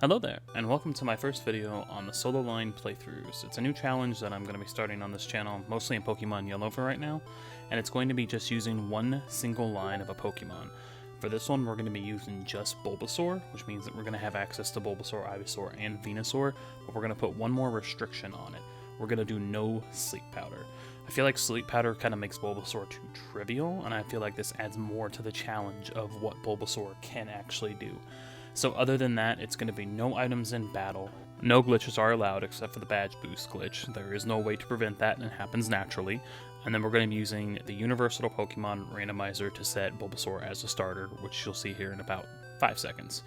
Hello there, and welcome to my first video on the solo line playthroughs. It's a new challenge that I'm going to be starting on this channel, mostly in Pokemon Yellow for right now, and it's going to be just using one single line of a Pokemon. For this one, we're going to be using just Bulbasaur, which means that we're going to have access to Bulbasaur, Ivysaur, and Venusaur, but we're going to put one more restriction on it. We're going to do no Sleep Powder. I feel like Sleep Powder kind of makes Bulbasaur too trivial, and I feel like this adds more to the challenge of what Bulbasaur can actually do. So other than that, it's going to be no items in battle. No glitches are allowed except for the badge boost glitch. There is no way to prevent that, and it happens naturally. And then we're going to be using the Universal Pokemon Randomizer to set Bulbasaur as a starter, which you'll see here in about 5 seconds.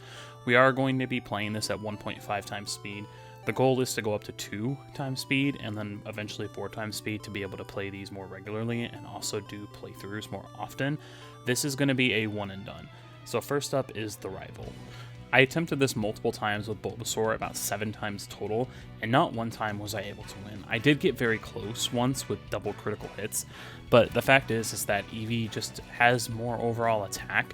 We are going to be playing this at 1.5 times speed. The goal is to go up to 2 times speed, and then eventually 4 times speed to be able to play these more regularly and also do playthroughs more often. This is going to be a one and done. So first up is the rival. I attempted this multiple times with Bulbasaur, about 7 times total, and not one time was I able to win. I did get very close once with double critical hits, but the fact is that Eevee just has more overall attack,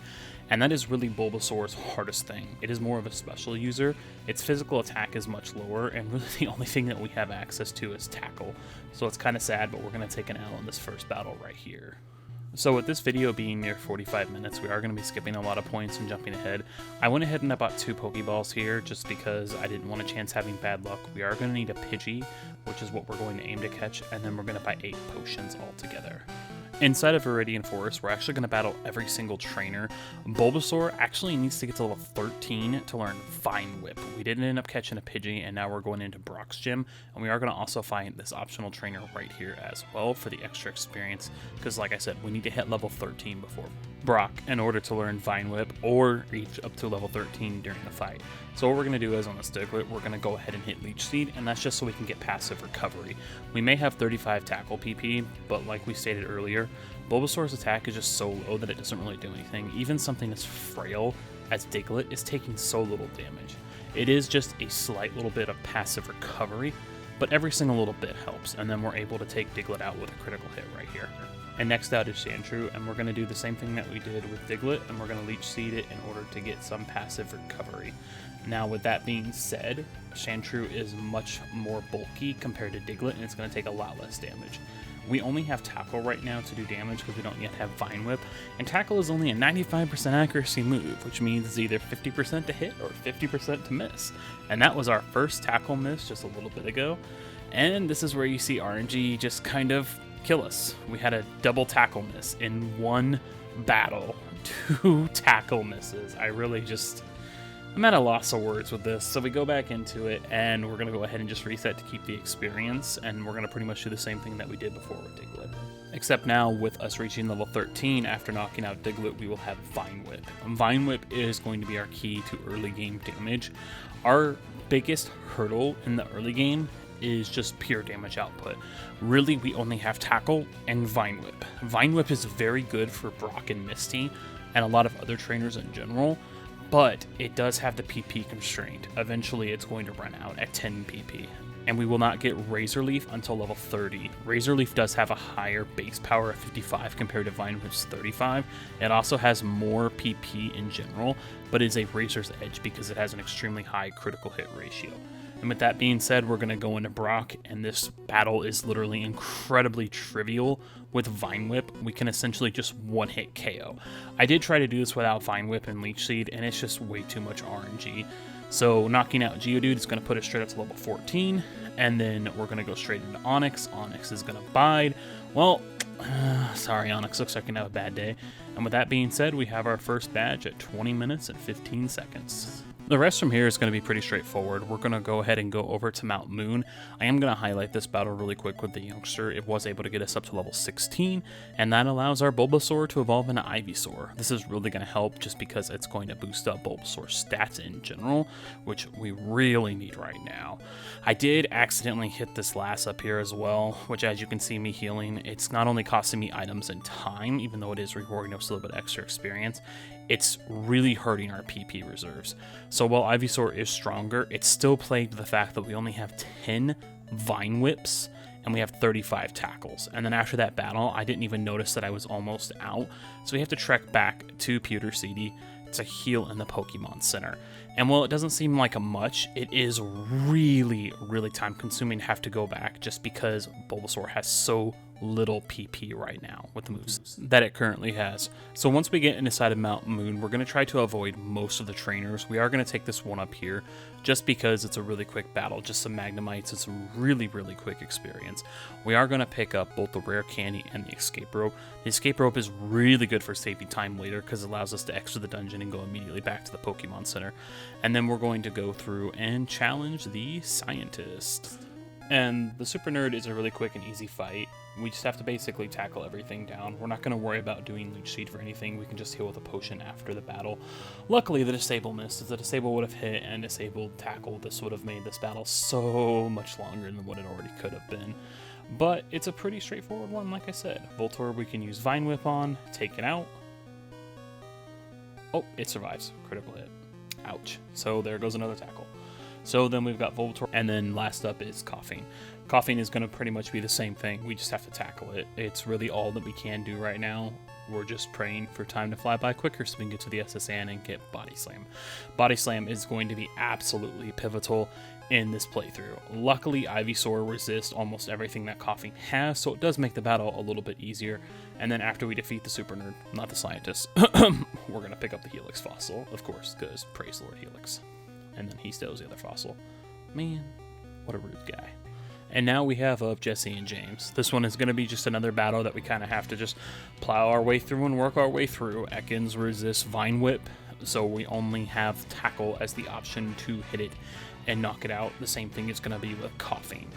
and that is really Bulbasaur's hardest thing. It is more of a special user, its physical attack is much lower, and really the only thing that we have access to is Tackle. So it's kind of sad, but we're going to take an L in this first battle right here. So with this video being near 45 minutes, we are going to be skipping a lot of points and jumping ahead. I went ahead and I bought 2 Pokeballs here just because I didn't want a chance having bad luck. We are going to need a Pidgey, which is what we're going to aim to catch, and then we're going to buy 8 potions altogether. Inside of Viridian Forest, we're actually going to battle every single trainer. Bulbasaur actually needs to get to level 13 to learn Vine Whip. We didn't end up catching a Pidgey, and now we're going into Brock's gym, and we are going to also find this optional trainer right here as well for the extra experience, because like I said, we need to hit level 13 before Brock in order to learn Vine Whip or reach up to level 13 during the fight. So what we're going to do is on the Diglett, we're going to go ahead and hit Leech Seed, and that's just so we can get passive recovery. We may have 35 tackle PP, but like we stated earlier, Bulbasaur's attack is just so low that it doesn't really do anything. Even something as frail as Diglett is taking so little damage. It is just a slight little bit of passive recovery, but every single little bit helps, and then we're able to take Diglett out with a critical hit right here. And next out is Sandshrew, and we're going to do the same thing that we did with Diglett, and we're going to Leech Seed it in order to get some passive recovery. Now with that being said, Sandshrew is much more bulky compared to Diglett, and it's going to take a lot less damage. We only have Tackle right now to do damage because we don't yet have Vine Whip, and Tackle is only a 95% accuracy move, which means it's either 50% to hit or 50% to miss. And that was our first Tackle miss just a little bit ago, and this is where you see RNG just kind of kill us. We had a double Tackle miss in one battle. 2 Tackle misses. I'm at a loss of words with this, so we go back into it, and we're going to go ahead and just reset to keep the experience, and we're going to pretty much do the same thing that we did before with Diglett. Except now, with us reaching level 13, after knocking out Diglett, we will have Vine Whip. Vine Whip is going to be our key to early game damage. Our biggest hurdle in the early game is just pure damage output. Really, we only have Tackle and Vine Whip. Vine Whip is very good for Brock and Misty, and a lot of other trainers in general, but it does have the PP constraint. Eventually it's going to run out at 10 PP, and we will not get Razor Leaf until level 30. Razor Leaf does have a higher base power of 55 compared to Vine Whip's 35. It also has more PP in general, but is a Razor's Edge because it has an extremely high critical hit ratio. And with that being said, we're going to go into Brock, and this battle is literally incredibly trivial. With Vine Whip, we can essentially just one-hit KO. I did try to do this without Vine Whip and Leech Seed, and it's just way too much RNG. So knocking out Geodude is going to put us straight up to level 14, and then we're going to go straight into Onix. Onix is going to bide. Well, sorry Onix, looks like you're going to have a bad day. And with that being said, we have our first badge at 20 minutes and 15 seconds. The rest from here is going to be pretty straightforward. We're going to go ahead and go over to Mount Moon. I am going to highlight this battle really quick with the youngster. It was able to get us up to level 16, and that allows our Bulbasaur to evolve into Ivysaur. This is really going to help just because it's going to boost up Bulbasaur's stats in general, which we really need right now. I did accidentally hit this last up here as well, which as you can see me healing, it's not only costing me items and time, even though it is rewarding us a little bit extra experience, it's really hurting our PP reserves. So while Ivysaur is stronger, it's still plagued with the fact that we only have 10 Vine Whips and we have 35 tackles. And then after that battle, I didn't even notice that I was almost out. So we have to trek back to Pewter City to heal in the Pokemon Center. And while it doesn't seem like a much, it is really, really time consuming to have to go back just because Bulbasaur has so little PP right now with the moves that it currently has. So once we get inside of Mount Moon, we're going to try to avoid most of the trainers. We are going to take this one up here just because it's a really quick battle, just some Magnemites and some really, really quick experience. We are going to pick up both the rare candy and the escape rope. The escape rope is really good for saving time later because it allows us to exit the dungeon and go immediately back to the Pokemon Center. And then we're going to go through and challenge the scientist. And the Super Nerd is a really quick and easy fight. We just have to basically tackle everything down. We're not going to worry about doing Leech Seed for anything. We can just heal with a potion after the battle. Luckily, the Disable missed. If the Disable would have hit and disabled Tackle, this would have made this battle so much longer than what it already could have been. But it's a pretty straightforward one, like I said. Voltorb we can use Vine Whip on, take it out. Oh, it survives. Critical hit. Ouch. So there goes another Tackle. So then we've got Voltorb, and then last up is Coughing. Coughing is going to pretty much be the same thing. We just have to tackle it. It's really all that we can do right now. We're just praying for time to fly by quicker so we can get to the SSN and get Body Slam. Body Slam is going to be absolutely pivotal in this playthrough. Luckily, Ivysaur resists almost everything that Coughing has, so it does make the battle a little bit easier. And then after we defeat the Super Nerd, not the scientist, we're going to pick up the Helix Fossil, of course, because praise Lord Helix. And then he steals the other fossil. Man, what a rude guy. And now we have up Jesse and James. This one is going to be just another battle that we kind of have to just plow our way through and work our way through. Ekans resists Vine Whip, so we only have Tackle as the option to hit it and knock it out. The same thing is going to be with Coughing.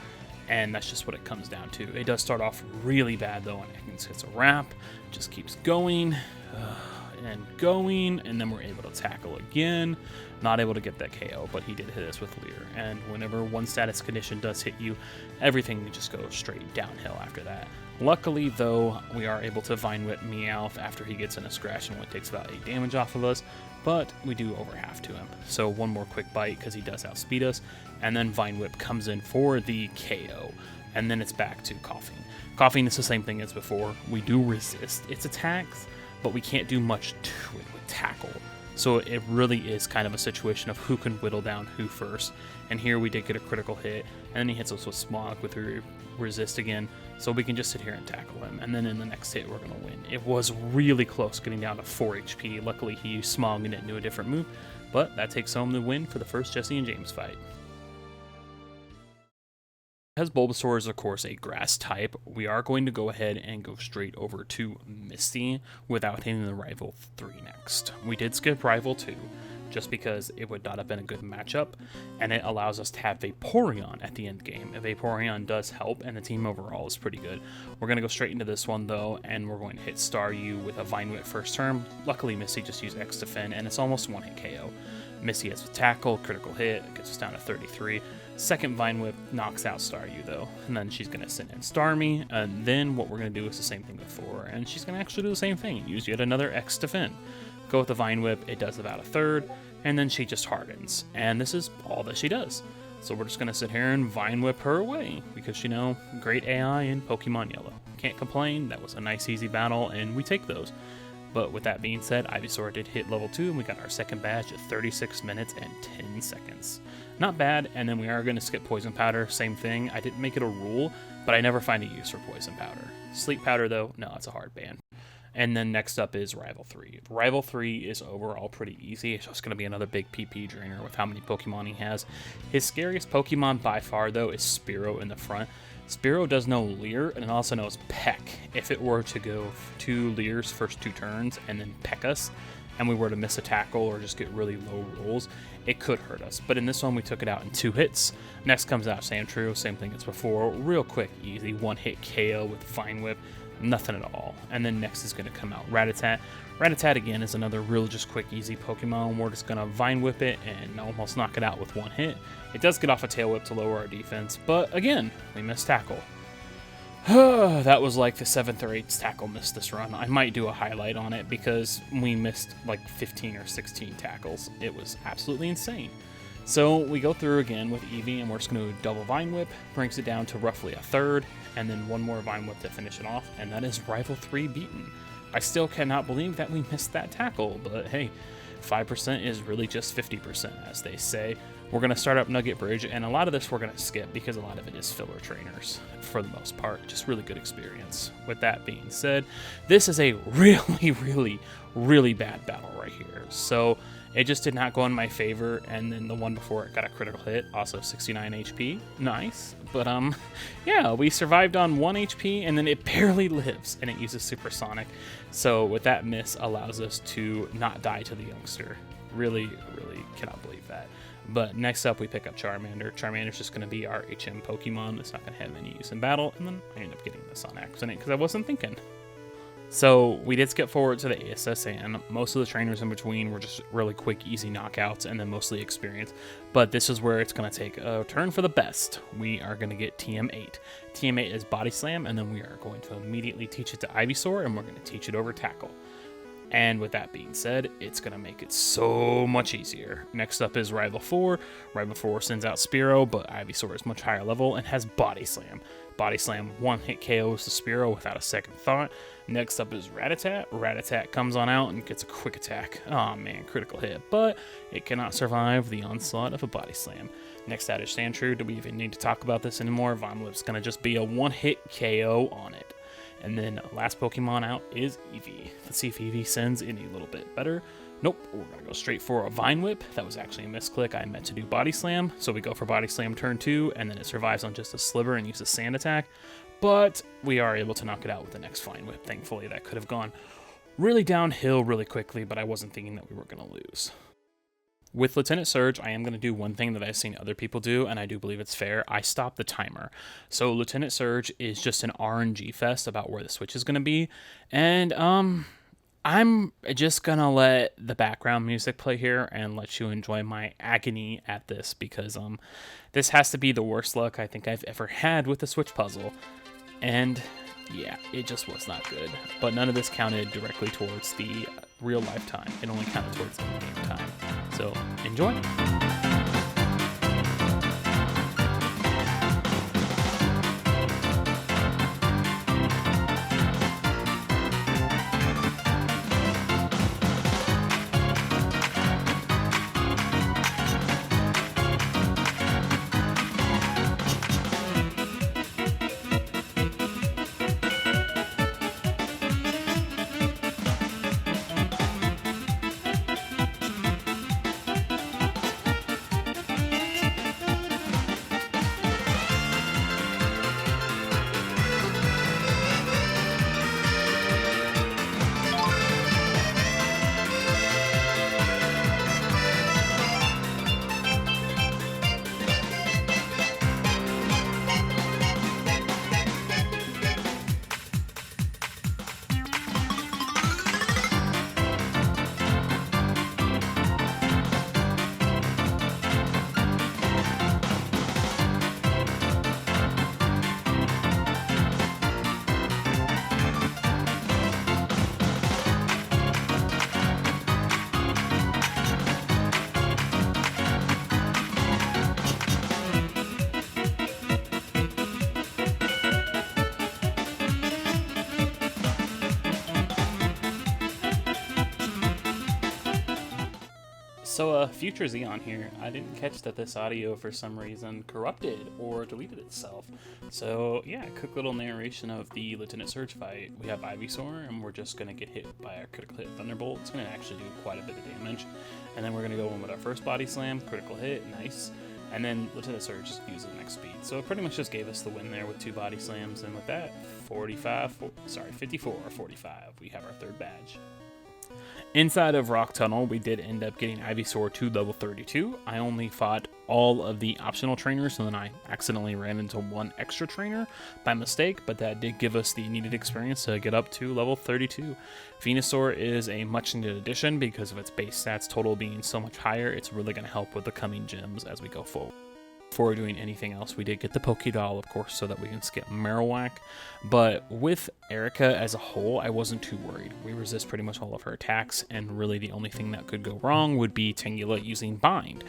And that's just what it comes down to. It does start off really bad though, and Ekans hits a wrap, just keeps going. And going, and then we're able to tackle again. Not able to get that KO, but he did hit us with Leer. And whenever one status condition does hit you, everything just goes straight downhill after that. Luckily, though, we are able to Vine Whip Meowth after he gets in a scratch and only takes about 8 damage off of us, but we do over half to him. So one more quick bite because he does outspeed us, and then Vine Whip comes in for the KO, and then it's back to Coughing. Coughing is the same thing as before. We do resist its attacks, but we can't do much to it with Tackle. So it really is kind of a situation of who can whittle down who first. And here we did get a critical hit, and then he hits us with Smog with resist again, so we can just sit here and tackle him. And then in the next hit, we're going to win. It was really close, getting down to 4 HP. Luckily, he used Smog and didn't do a different move, but that takes home the win for the first Jesse and James fight. Because Bulbasaur is, of course, a grass type, we are going to go ahead and go straight over to Misty without hitting the Rival 3 next. We did skip Rival 2, just because it would not have been a good matchup, and it allows us to have Vaporeon at the end game. A Vaporeon does help, and the team overall is pretty good. We're going to go straight into this one, though, and we're going to hit Staryu with a Vine Whip first turn. Luckily, Misty just used X Defend, and it's almost one-hit KO. Misty has a Tackle, critical hit, gets us down to 33. Second Vine Whip knocks out Staryu, though, and then she's going to send in Starmie, and then what we're going to do is the same thing before, and she's going to actually do the same thing, use yet another X Defend. Go with the Vine Whip, it does about a third, and then she just hardens, and this is all that she does. So we're just going to sit here and Vine Whip her away, because, you know, great AI in Pokemon Yellow. Can't complain, that was a nice easy battle, and we take those. But with that being said, Ivysaur did hit level 2, and we got our second badge at 36 minutes and 10 seconds. Not bad, and then we are going to skip Poison Powder, same thing. I didn't make it a rule, but I never find a use for Poison Powder. Sleep Powder, though, no, it's a hard ban. And then next up is Rival 3. Rival 3 is overall pretty easy. It's just going to be another big PP drainer with how many Pokemon he has. His scariest Pokemon by far, though, is Spearow in the front. Spearow does know Leer, and it also knows Peck. If it were to go to Leer's first 2 turns and then Peck us, and we were to miss a tackle or just get really low rolls, it could hurt us. But in this one, we took it out in 2 hits. Next comes out Sandshrew, same thing as before. Real quick, easy, 1-hit KO with Vine Whip. Nothing at all. And then next is going to come out Rattata. Rattata again is another real just quick easy Pokemon. We're just going to Vine Whip it and almost knock it out with 1 hit. It does get off a Tail Whip to lower our defense, but again, we missed Tackle. That was like the 7th or 8th tackle miss this run. I might do a highlight on it because we missed like 15 or 16 tackles. It was absolutely insane. So we go through again with Eevee, and we're just going to double Vine Whip, brings it down to roughly a third, and then 1 more Vine Whip to finish it off, and that is Rival 3 beaten. I still cannot believe that we missed that tackle, but hey, 5% is really just 50%, as they say. We're going to start up Nugget Bridge, and a lot of this we're going to skip because a lot of it is filler trainers for the most part. Just really good experience. With that being said, this is a really bad battle right here. So it just did not go in my favor, and then the one before it got a critical hit, also 69 HP. Nice. But yeah, we survived on 1 HP, and then it barely lives, and it uses Supersonic. So with that miss allows us to not die to the youngster. Really cannot believe that. But next up, we pick up Charmander. Charmander's just going to be our HM Pokemon. It's not going to have any use in battle, and then I end up getting this on accident because I wasn't thinking. So we did skip forward to the ASS, and most of the trainers in between were just really quick, easy knockouts, and then mostly experience. But this is where it's going to take a turn for the best. We are going to get TM8. TM8 is Body Slam, and then we are going to immediately teach it to Ivysaur, and we're going to teach it over Tackle. And with that being said, it's going to make it so much easier. Next up is Rival 4. Rival 4 sends out Spearow, but Ivysaur is much higher level and has Body Slam. Body Slam one-hit KOs the Spearow without a second thought. Next up is Rattata. Rattata comes on out and gets a quick attack. Oh man, critical hit, but it cannot survive the onslaught of a Body Slam. Next out is Sandshrew. Do we even need to talk about this anymore? Vonlip's going to just be a one-hit KO on it. And then last Pokemon out is Eevee. Let's see if Eevee sends any little bit better. Nope, we're going to go straight for a Vine Whip. That was actually a misclick. I meant to do Body Slam. So we go for Body Slam turn 2, and then it survives on just a Sliver and uses Sand Attack. But we are able to knock it out with the next Vine Whip. Thankfully, that could have gone really downhill really quickly, but I wasn't thinking that we were going to lose. With Lieutenant Surge, I am going to do one thing that I've seen other people do, and I do believe it's fair. I stop the timer. So Lieutenant Surge is just an RNG fest about where the switch is going to be. And I'm just going to let the background music play here and let you enjoy my agony at this, because this has to be the worst luck I think I've ever had with the switch puzzle. And yeah, it just was not good. But none of this counted directly towards the real life time. It only counted towards the in-game time. So enjoy. So Future Xeon here, I didn't catch that this audio for some reason corrupted or deleted itself. So yeah, quick little narration of the Lieutenant Surge fight. We have Ivysaur, and we're just going to get hit by our critical hit Thunderbolt. It's going to actually do quite a bit of damage. And then we're going to go in with our first Body Slam, critical hit, nice. And then Lieutenant Surge uses the next speed. So it pretty much just gave us the win there with 2 Body Slams. And with that, 54 or 45, we have our third badge. Inside of Rock Tunnel, we did end up getting Ivysaur to level 32. I only fought all of the optional trainers, and then I accidentally ran into one extra trainer by mistake, but that did give us the needed experience to get up to level 32. Venusaur is a much needed addition because of its base stats total being so much higher. It's really going to help with the coming gyms as we go forward. Before doing anything else, we did get the Pokédoll, of course, so that we can skip Marowak. But with Erica as a whole, I wasn't too worried. We resist pretty much all of her attacks, and really the only thing that could go wrong would be Tangela using Bind.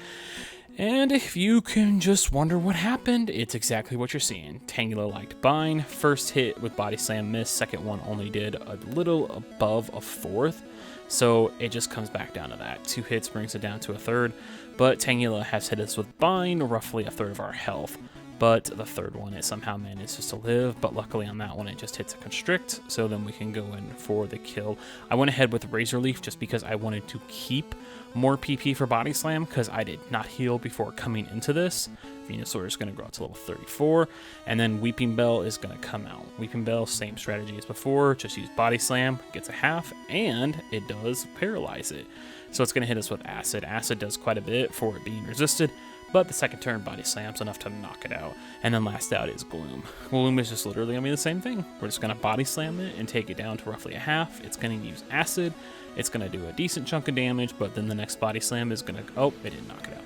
And if you can just wonder what happened, it's exactly what you're seeing. Tangela liked Bind. First hit with Body Slam missed, second one only did a little above a fourth. So it just comes back down to that. 2 hits brings it down to a third, but Tangela has hit us with Bind, roughly a third of our health. But the third one, it somehow manages to live, but luckily on that one it just hits a Constrict, so then we can go in for the kill. I went ahead with Razor Leaf just because I wanted to keep more PP for Body Slam, because I did not heal before coming into this. Venusaur is going to grow out to level 34, and then Weeping Bell is going to come out. Weeping Bell, same strategy as before, just use Body Slam, gets a half, and it does paralyze it. So it's going to hit us with Acid. Acid does quite a bit for it being resisted, but the second turn Body Slam's enough to knock it out. And then last out is Gloom. Gloom is just literally going to be the same thing. We're just going to Body Slam it and take it down to roughly a half. It's going to use Acid. It's going to do a decent chunk of damage, but then the next Body Slam is going to... Oh, it didn't knock it out.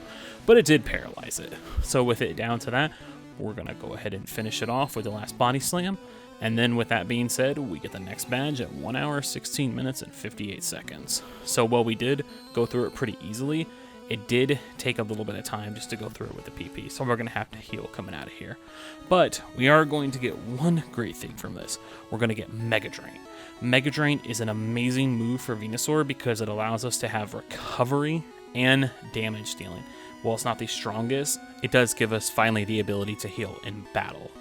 But it did paralyze it. So with it down to that, we're going to go ahead and finish it off with the last Body Slam. And then with that being said, we get the next badge at 1 hour, 16 minutes, and 58 seconds. So while we did go through it pretty easily, it did take a little bit of time just to go through it with the PP, so we're going to have to heal coming out of here. But we are going to get one great thing from this. We're going to get Mega Drain. Mega Drain is an amazing move for Venusaur because it allows us to have recovery and damage dealing. While it's not the strongest, it does give us finally the ability to heal in battle.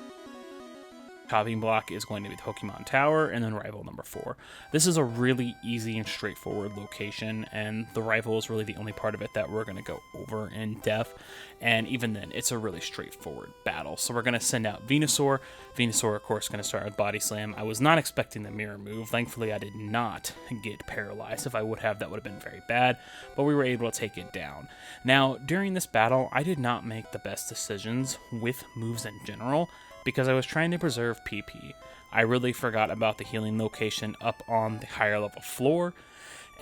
Copying block is going to be the Pokemon Tower, and then rival number 4. This is a really easy and straightforward location, and the rival is really the only part of it that we're going to go over in depth, and even then, it's a really straightforward battle. So we're going to send out Venusaur. Venusaur, of course, going to start with Body Slam. I was not expecting the mirror move. Thankfully, I did not get paralyzed. If I would have, that would have been very bad, but we were able to take it down. Now, during this battle, I did not make the best decisions with moves in general, because I was trying to preserve PP. I really forgot about the healing location up on the higher level floor,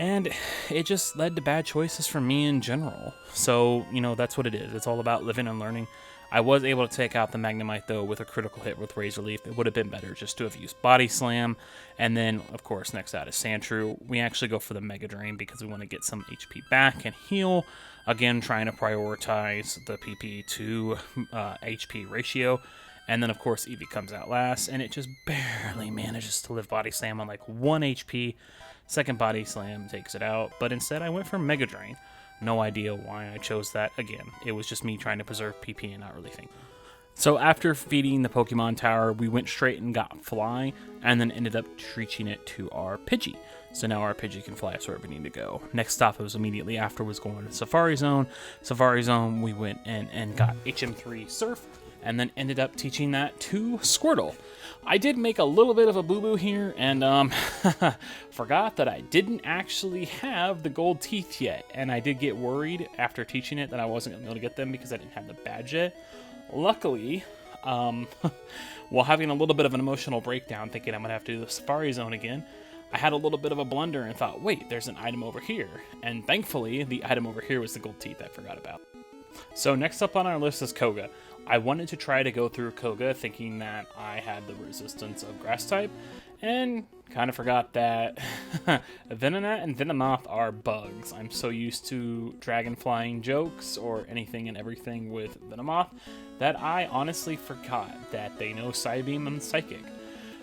and it just led to bad choices for me in general. So, you know, that's what it is. It's all about living and learning. I was able to take out the Magnemite, though, with a critical hit with Razor Leaf. It would have been better just to have used Body Slam. And then, of course, next out is Sandshrew. We actually go for the Mega Drain because we want to get some HP back and heal. Again, trying to prioritize the PP to HP ratio. And then, of course, Eevee comes out last, and it just barely manages to live Body Slam on like 1 HP. Second Body Slam takes it out, but instead I went for Mega Drain. No idea why I chose that. Again, it was just me trying to preserve PP and not really think. So after feeding the Pokemon Tower, we went straight and got Fly, and then ended up teaching it to our Pidgey. So now our Pidgey can fly us where we need to go. Next stop was immediately after was going to Safari Zone. Safari Zone, we went in and got HM3 Surf, and then ended up teaching that to Squirtle. I did make a little bit of a boo-boo here, and forgot that I didn't actually have the gold teeth yet, and I did get worried after teaching it that I wasn't going to be able to get them because I didn't have the badge yet. Luckily, while having a little bit of an emotional breakdown, thinking I'm going to have to do the Safari Zone again, I had a little bit of a blunder and thought, wait, there's an item over here. And thankfully, the item over here was the gold teeth I forgot about. So next up on our list is Koga. I wanted to try to go through Koga thinking that I had the resistance of grass type, and kind of forgot that Venonat and Venomoth are bugs. I'm so used to dragon flying jokes or anything and everything with Venomoth that I honestly forgot that they know Psybeam and Psychic.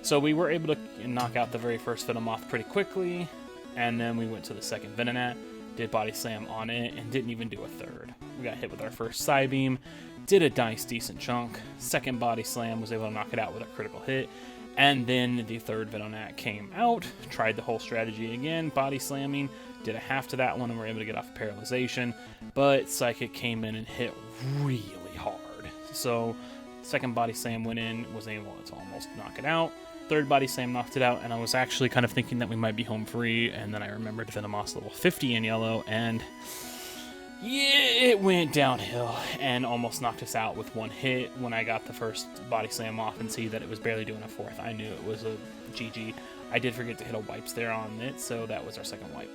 So we were able to knock out the very first Venomoth pretty quickly, and then we went to the second Venonat, did Body Slam on it, and didn't even do a third. We got hit with our first Psybeam, did a nice decent chunk, second Body Slam, was able to knock it out with a critical hit, and then the third Venonat came out, tried the whole strategy again, Body Slamming, did a half to that one, and we were able to get off paralyzation, but Psychic came in and hit really hard. So second Body Slam went in, was able to almost knock it out. Third Body Slam knocked it out, and I was actually kind of thinking that we might be home free, and then I remembered Venomoth's level 50 in yellow, and yeah, it went downhill and almost knocked us out with one hit. When I got the first Body Slam off and see that it was barely doing a fourth, I knew it was a GG. I did forget to hit a wipes there on it, so that was our second wipe.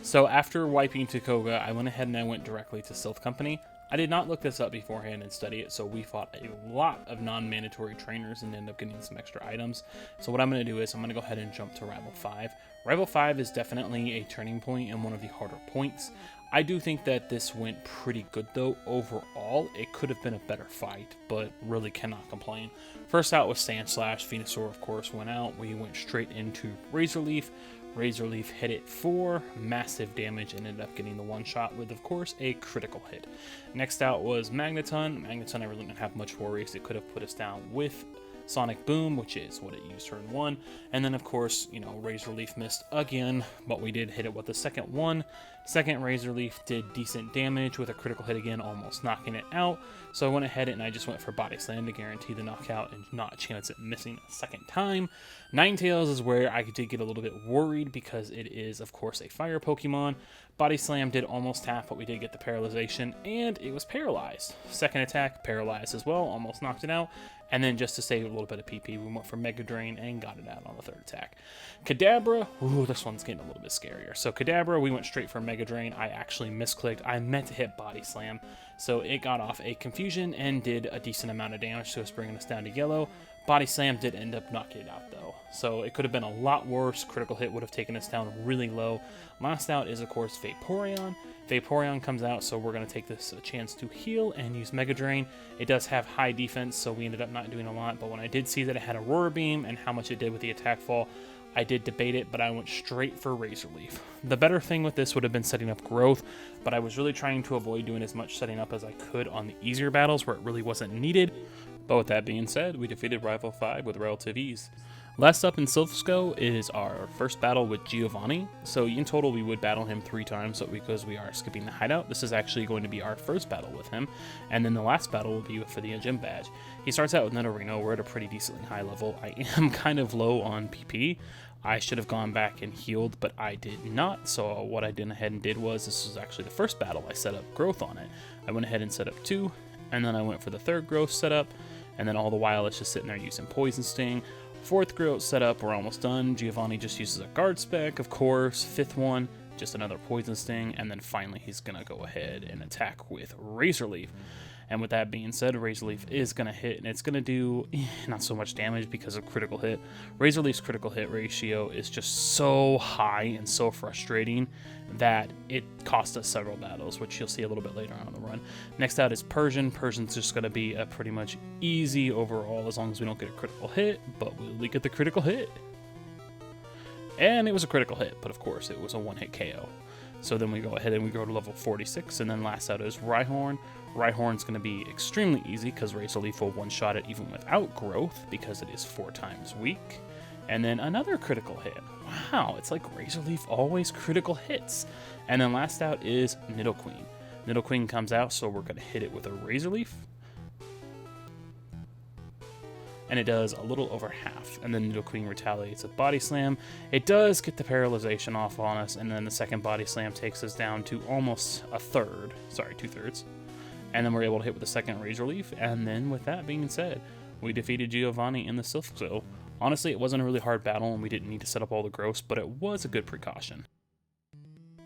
So after wiping to Koga, I went ahead and I went directly to Stealth Company. I did not look this up beforehand and study it, so we fought a lot of non-mandatory trainers and ended up getting some extra items. So what I'm going to do is I'm going to go ahead and jump to Rival 5. Rival 5 is definitely a turning point and one of the harder points. I do think that this went pretty good, though. Overall, it could have been a better fight, but really cannot complain. First out was Sandslash. Venusaur, of course, went out. We went straight into Razor Leaf. Razor Leaf hit it for massive damage and ended up getting the one shot with, of course, a critical hit. Next out was Magneton. Magneton, I really didn't have much worries. It could have put us down with Sonic Boom, which is what it used turn 1. And then, of course, you know, Razor Leaf missed again, but we did hit it with the second one. Second Razor Leaf did decent damage with a critical hit again, almost knocking it out. So I went ahead and I just went for Body Slam to guarantee the knockout and not a chance at missing a second time. Ninetales is where I did get a little bit worried because it is, of course, a fire Pokemon. Body Slam did almost half, but we did get the paralyzation, and it was paralyzed. Second attack, paralyzed as well, almost knocked it out. And then just to save a little bit of PP, we went for Mega Drain and got it out on the third attack. Kadabra, ooh, this one's getting a little bit scarier. So Kadabra, we went straight for Mega Drain. I actually misclicked. I meant to hit Body Slam. So it got off a confusion and did a decent amount of damage to us, bringing us down to yellow. Body Slam did end up knocking it out though. So it could have been a lot worse. Critical hit would have taken us down really low. Last out is, of course, Vaporeon. Vaporeon comes out, so we're going to take this a chance to heal and use Mega Drain. It does have high defense, so we ended up not doing a lot, but when I did see that it had Aurora Beam and how much it did with the attack fall, I did debate it, but I went straight for Razor Leaf. The better thing with this would have been setting up Growth, but I was really trying to avoid doing as much setting up as I could on the easier battles where it really wasn't needed. But with that being said, we defeated Rival 5 with relative ease. Last up in Silphsco is our first battle with Giovanni. So in total, we would battle him 3 times, but because we are skipping the hideout, this is actually going to be our first battle with him. And then the last battle will be for the gym badge. He starts out with Nidorino. We're at a pretty decently high level. I am kind of low on PP. I should have gone back and healed, but I did not. So what I went ahead and did was, this was actually the first battle, I set up Growth on it. I went ahead and set up 2, and then I went for the third Growth setup. And then all the while, it's just sitting there using Poison Sting. Fourth Growth setup, we're almost done. Giovanni just uses a Guard Spec, of course. Fifth one, just another Poison Sting. And then finally, he's going to go ahead and attack with Razor Leaf. And with that being said, Razor Leaf is going to hit, and it's going to do not so much damage because of critical hit. Razor Leaf's critical hit ratio is just so high and so frustrating that it cost us several battles, which you'll see a little bit later on in the run. Next out is Persian. Persian's just going to be a pretty much easy overall as long as we don't get a critical hit, but we'll get the critical hit. And it was a critical hit, but of course it was a one-hit KO. So then we go ahead and we go to level 46, and then last out is Rhyhorn. Rhyhorn's going to be extremely easy because Razor Leaf will one-shot it even without Growth because it is 4 times weak. And then another critical hit. Wow, it's like Razor Leaf always critical hits. And then last out is Nidoqueen. Nidoqueen comes out, so we're going to hit it with a Razor Leaf. And it does a little over half, and then Nidoqueen retaliates with Body Slam. It does get the paralyzation off on us, and then the second Body Slam takes us down to almost a third, sorry, 2/3. And then we're able to hit with the second Razor Leaf, and then with that being said, we defeated Giovanni in the Silphsco. Honestly, it wasn't a really hard battle, and we didn't need to set up all the growths, but it was a good precaution.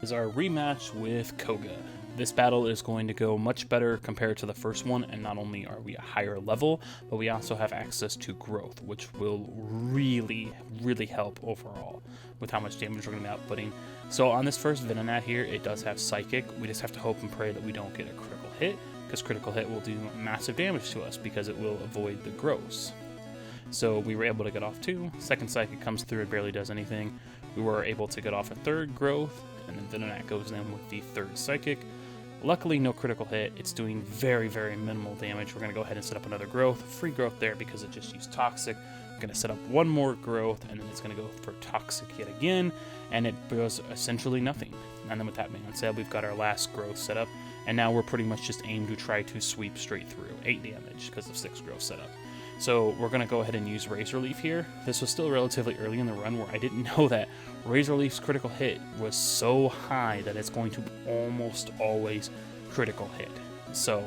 Is our rematch with Koga. This battle is going to go much better compared to the first one, and not only are we a higher level, but we also have access to Growth, which will really, really help overall with how much damage we're going to be outputting. So on this first Venonat here, it does have Psychic. We just have to hope and pray that we don't get a critical hit, because critical hit will do massive damage to us because it will avoid the growths. So we were able to get off 2. Second Psychic comes through, it barely does anything. We were able to get off a third Growth, and then Venonat goes in with the third Psychic. Luckily, no critical hit. It's doing very, very minimal damage. We're going to go ahead and set up another Growth. Free Growth there because it just used Toxic. We're going to set up one more Growth, and then it's going to go for Toxic yet again, and it does essentially nothing. And then with that being said, we've got our last Growth set up, and now we're pretty much just aimed to try to sweep straight through. 8 damage because of 6 Growth set up. So we're going to go ahead and use Razor Leaf here. This was still relatively early in the run where I didn't know that Razor Leaf's critical hit was so high that it's going to almost always critical hit. So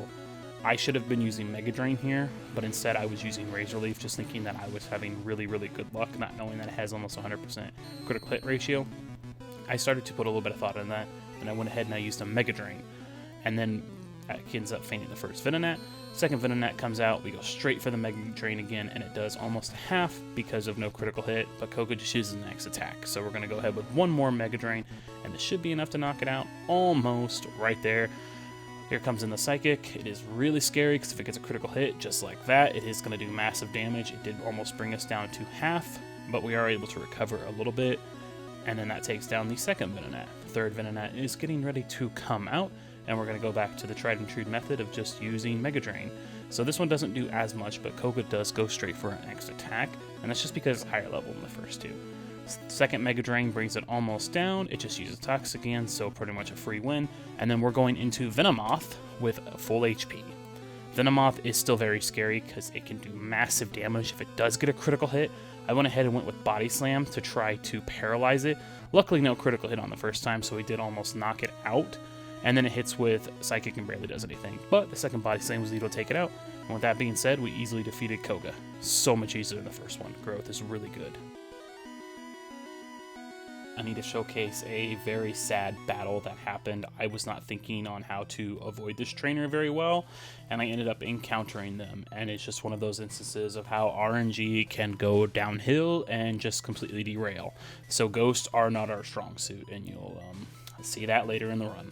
I should have been using Mega Drain here, but instead I was using Razor Leaf just thinking that I was having really, really good luck, not knowing that it has almost 100% critical hit ratio. I started to put a little bit of thought in that, and I went ahead and I used a Mega Drain. And then he ends up fainting the first Venonat. Second Venonat comes out, we go straight for the Mega Drain again, and it does almost half because of no critical hit, but Koga just uses the next attack. So we're going to go ahead with one more Mega Drain, and this should be enough to knock it out. Almost right there. Here comes in the Psychic. It is really scary because if it gets a critical hit just like that, it is going to do massive damage. It did almost bring us down to half, but we are able to recover a little bit. and then that takes down the second Venonat. The third Venonat is getting ready to come out, and we're going to go back to the tried and true method of just using Mega Drain. So this one doesn't do as much, but Koga does go straight for an X attack, and that's just because it's higher level than the first two. Second Mega Drain brings it almost down, it just uses Toxic again, so pretty much a free win. And then we're going into Venomoth with full HP. Venomoth is still very scary because it can do massive damage if it does get a critical hit. I went ahead and went with Body Slam to try to paralyze it. Luckily no critical hit on the first time, so we did almost knock it out. And then it hits with Psychic and barely does anything. But the second Body Slam was able to take it out. And with that being said, we easily defeated Koga. So much easier than the first one. Growth is really good. I need to showcase a very sad battle that happened. I was not thinking on how to avoid this trainer very well, and I ended up encountering them. And it's just one of those instances of how RNG can go downhill and just completely derail. So ghosts are not our strong suit, and you'll see that later in the run.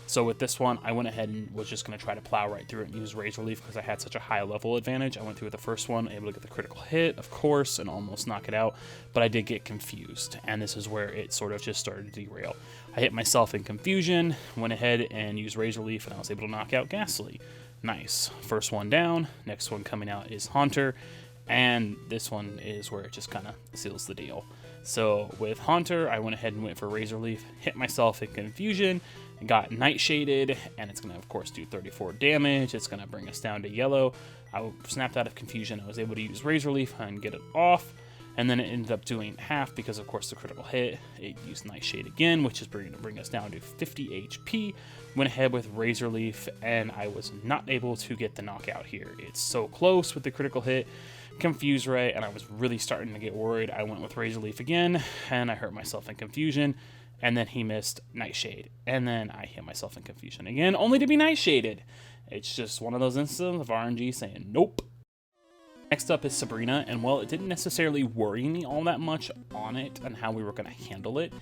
So with this one, I went ahead and was just going to try to plow right through it and use Razor Leaf because I had such a high level advantage. I went through the first one, able to get the critical hit, of course, and almost knock it out, but I did get confused, and this is where it sort of just started to derail. I hit myself in confusion, went ahead and used Razor Leaf, and I was able to knock out Ghastly. Nice. First one down, next one coming out is Haunter, and this one is where it just kind of seals the deal. So with Haunter, I went ahead and went for Razor Leaf, hit myself in confusion, got Nightshaded, and it's going to, of course, do 34 damage. It's going to bring us down to yellow. I snapped out of confusion. I was able to use Razor Leaf and get it off, and then it ended up doing half because, of course, the critical hit. It used Nightshade again, which is going to bring us down to 50 HP. Went ahead with Razor Leaf, and I was not able to get the knockout here. It's so close with the critical hit. Confuse Ray, and I was really starting to get worried. I went with Razor Leaf again, and I hurt myself in confusion. And then he missed Nightshade. And then I hit myself in confusion again, only to be Nightshaded. It's just one of those instances of RNG saying nope. Next up is Sabrina, and while it didn't necessarily worry me all that much on it and how we were going to handle it,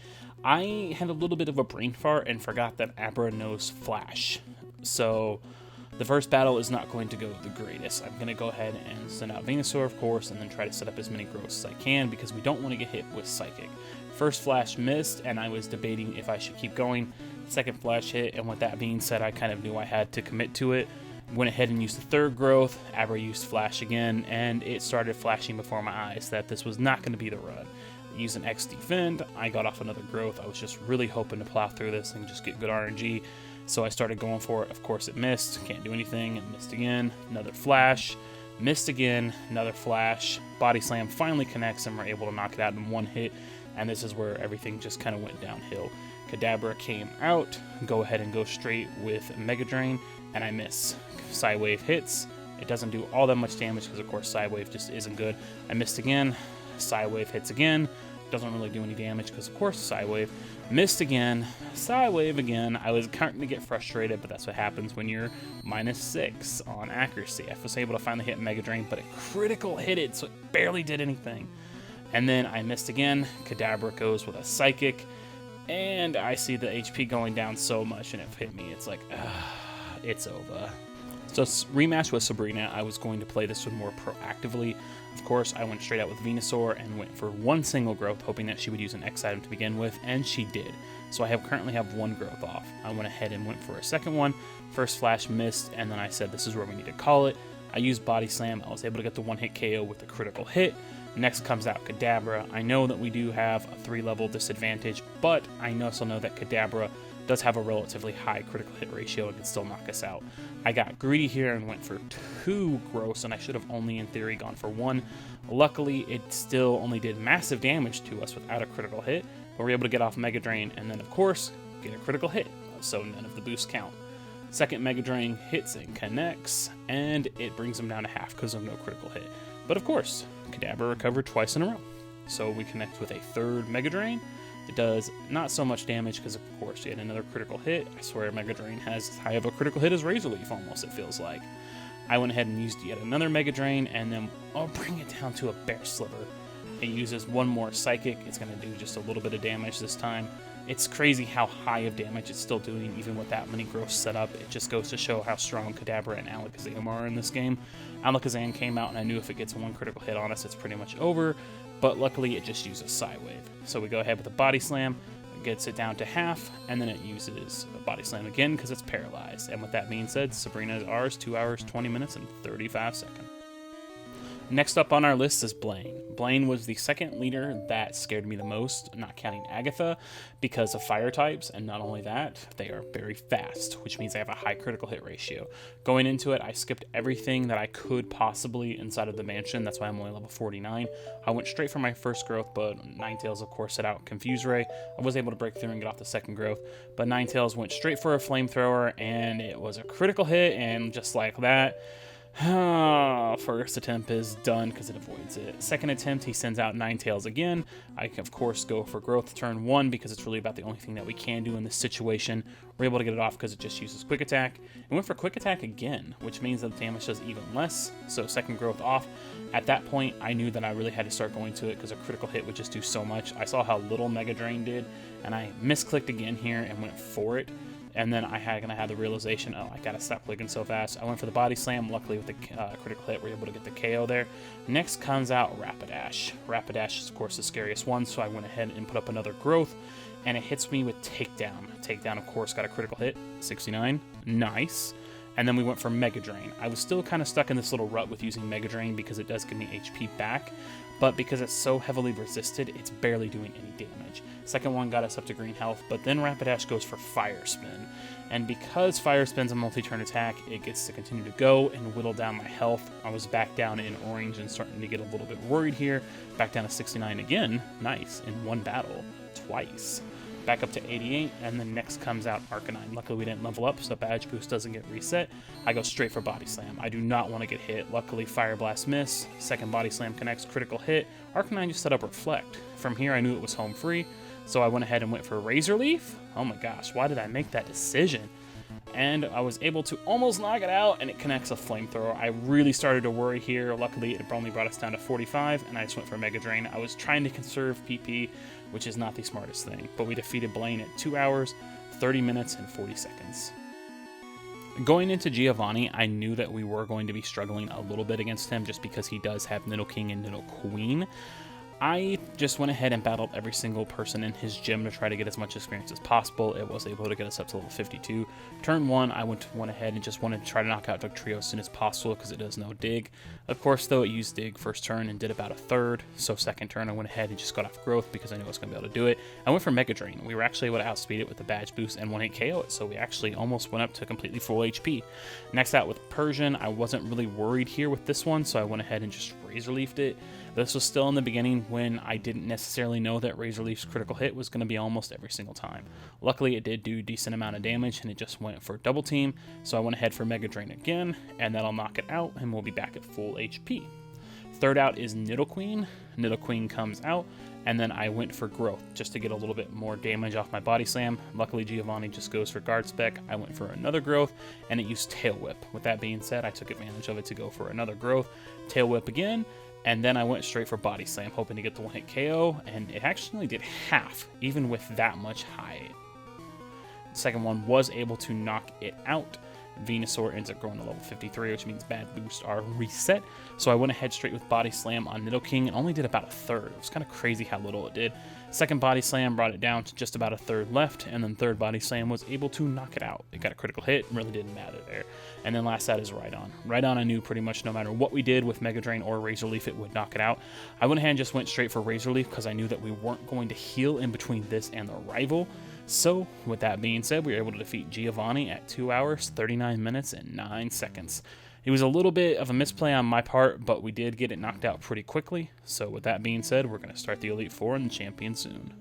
I had a little bit of a brain fart and forgot that Abra knows Flash. So the first battle is not going to go the greatest. I'm going to go ahead and send out Venusaur, of course, and then try to set up as many growths as I can because we don't want to get hit with Psychic. First Flash missed, and I was debating if I should keep going. Second Flash hit, and with that being said, I kind of knew I had to commit to it. Went ahead and used the third growth. Abra used Flash again, and it started flashing before my eyes that this was not going to be the run. Used an X Defend, I got off another growth. I was just really hoping to plow through this and just get good RNG. So I started going for it. Of course it missed, can't do anything. It missed again, another Flash, missed again, another Flash. Body Slam finally connects, and we're able to knock it out in one hit. And this is where everything just kind of went downhill. Kadabra came out, go ahead and go straight with Mega Drain, and I miss. Psywave hits, it doesn't do all that much damage because of course Psywave just isn't good. I missed again, Psywave hits again, doesn't really do any damage because of course Psywave. Missed again, Psywave again. I was starting to get frustrated, but that's what happens when you're -6 on accuracy. I was able to finally hit Mega Drain, but it critical hit it, so it barely did anything. And then I missed again. Kadabra goes with a Psychic, and I see the HP going down so much, and it hit me. It's like, it's over. So rematch with Sabrina, I was going to play this one more proactively. Of course, I went straight out with Venusaur and went for one single growth, hoping that she would use an X item to begin with, and she did. So I currently have one growth off. I went ahead and went for a second one. First Flash missed, and then I said this is where we need to call it. I used Body Slam. I was able to get the one-hit KO with the critical hit. Next comes out Kadabra. I know that we do have a 3-level disadvantage, but I also know that Kadabra does have a relatively high critical hit ratio and can still knock us out. I got greedy here and went for 2 growths, and I should have only in theory gone for 1. Luckily, it still only did massive damage to us without a critical hit, but we were able to get off Mega Drain and then, of course, get a critical hit, so none of the boosts count. Second Mega Drain hits and connects, and it brings them down to half because of no critical hit. But of course, Kadabra recovered twice in a row. So we connect with a third Mega Drain. It does not so much damage because, of course, you had another critical hit. I swear Mega Drain has as high of a critical hit as Razor Leaf, almost, it feels like. I went ahead and used yet another Mega Drain, and then I'll bring it down to a Bear Sliver. It uses one more Psychic. It's going to do just a little bit of damage this time. It's crazy how high of damage it's still doing, even with that many growths set up. It just goes to show how strong Kadabra and Alakazam are in this game. Alakazam came out, and I knew if it gets one critical hit on us, it's pretty much over. but luckily it just uses Psy Wave. So we go ahead with a Body Slam, gets it down to half, and then it uses a Body Slam again because it's paralyzed. And with that being said, Sabrina is ours, 2 hours, 20 minutes, and 35 seconds. Next up on our list is Blaine. Blaine was the second leader that scared me the most, not counting Agatha, because of fire types, and not only that, they are very fast, which means they have a high critical hit ratio. Going into it, I skipped everything that I could possibly inside of the mansion, that's why I'm only level 49. I went straight for my first growth, but Ninetales of course set out Confuse Ray. I was able to break through and get off the second growth, but Ninetales went straight for a flamethrower, and it was a critical hit, and just like that, first attempt is done because it avoids it. Second attempt, he sends out Ninetales again. I can, of course, go for growth turn 1 because it's really about the only thing that we can do in this situation. We're able to get it off because it just uses quick attack. And went for quick attack again, which means that the damage does even less. So second growth off. At that point, I knew that I really had to start going to it because a critical hit would just do so much. I saw how little Mega Drain did, and I misclicked again here and went for it. And then I had the realization, oh, I gotta stop clicking so fast. I went for the Body Slam. Luckily, with the critical hit, we're able to get the KO there. Next comes out Rapidash. Rapidash is, of course, the scariest one, so I went ahead and put up another growth, and it hits me with Takedown. Takedown, of course, got a critical hit, 69. Nice. And then we went for Mega Drain. I was still kind of stuck in this little rut with using Mega Drain because it does give me HP back, but because it's so heavily resisted, it's barely doing any damage. Second one got us up to green health, but then Rapidash goes for Fire Spin. And because Fire Spin's a multi-turn attack, it gets to continue to go and whittle down my health. I was back down in orange and starting to get a little bit worried here. Back down to 69 again. Nice. In one battle. Twice. Back up to 88, and then next comes out Arcanine. Luckily, we didn't level up, so the badge boost doesn't get reset. I go straight for Body Slam. I do not want to get hit. Luckily, Fire Blast miss. Second Body Slam connects, critical hit. Arcanine just set up Reflect. From here, I knew it was home free, so I went ahead and went for Razor Leaf. Oh my gosh, why did I make that decision? And I was able to almost knock it out, and it connects a Flamethrower. I really started to worry here. Luckily, it only brought us down to 45, and I just went for Mega Drain. I was trying to conserve PP, which is not the smartest thing, but we defeated Blaine at 2 hours, 30 minutes, and 40 seconds. Going into Giovanni, I knew that we were going to be struggling a little bit against him just because he does have Nidoking and Nidoqueen. I just went ahead and battled every single person in his gym to try to get as much experience as possible. It was able to get us up to level 52. Turn 1, I went ahead and just wanted to try to knock out Dugtrio as soon as possible because it does no dig. Of course, though, it used dig first turn and did about a third. So second turn, I went ahead and just got off growth because I knew I was going to be able to do it. I went for Mega Drain. We were actually able to outspeed it with the badge boost and 1-hit KO it. So we actually almost went up to completely full HP. Next out with Persian, I wasn't really worried here with this one, so I went ahead and just Razor Leafed it. This was still in the beginning when I didn't necessarily know that Razor Leaf's critical hit was going to be almost every single time. Luckily, it did do a decent amount of damage, and it just went for double team, so I went ahead for Mega Drain again, and that'll knock it out, and we'll be back at full HP. Third out is Nidoqueen. Nidoqueen comes out, and then I went for growth just to get a little bit more damage off my Body Slam. Luckily, Giovanni just goes for guard spec. I went for another growth, and it used Tail Whip. With that being said, I took advantage of it to go for another growth, Tail Whip again, and then I went straight for Body Slam, hoping to get the 1-hit KO, and it actually did half, even with that much high. The second one was able to knock it out. Venusaur ends up growing to level 53, which means bad boosts are reset. So I went ahead straight with Body Slam on Nidoking and only did about a third. It was kind of crazy how little it did. Second Body Slam brought it down to just about a third left, and then third Body Slam was able to knock it out. It got a critical hit, really didn't matter there. And then last out is Rhydon. Rhydon I knew pretty much no matter what we did with Mega Drain or Razor Leaf, it would knock it out. I went ahead and just went straight for Razor Leaf because I knew that we weren't going to heal in between this and the rival. So, with that being said, we were able to defeat Giovanni at 2 hours, 39 minutes, and 9 seconds. It was a little bit of a misplay on my part, but we did get it knocked out pretty quickly. So, with that being said, we're going to start the Elite Four and the Champion soon.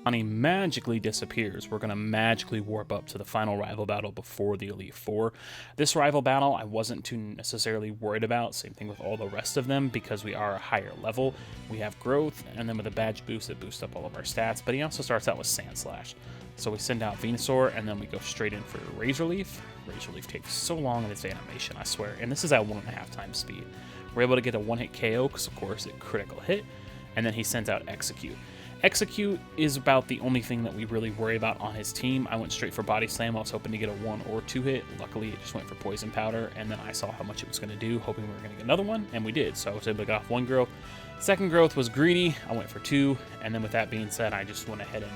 Giovanni magically disappears. We're going to magically warp up to the final rival battle before the Elite Four. This rival battle I wasn't too necessarily worried about, same thing with all the rest of them, because we are a higher level. We have growth, and then with a badge boost, it boosts up all of our stats, but he also starts out with Sand Slash. So we send out Venusaur, and then we go straight in for Razor Leaf. Razor Leaf takes so long in its animation, I swear, and this is at 1.5 times speed. We're able to get a 1-hit KO, because of course it critical hit, and then he sends out Execute. Execute is about the only thing that we really worry about on his team. I went straight for Body Slam. I was hoping to get a 1 or 2 hit. Luckily, it just went for Poison Powder, and then I saw how much it was going to do, hoping we were going to get another one, and we did. So I was able to get off 1 growth. Second growth was greedy. I went for 2, and then with that being said, I just went ahead and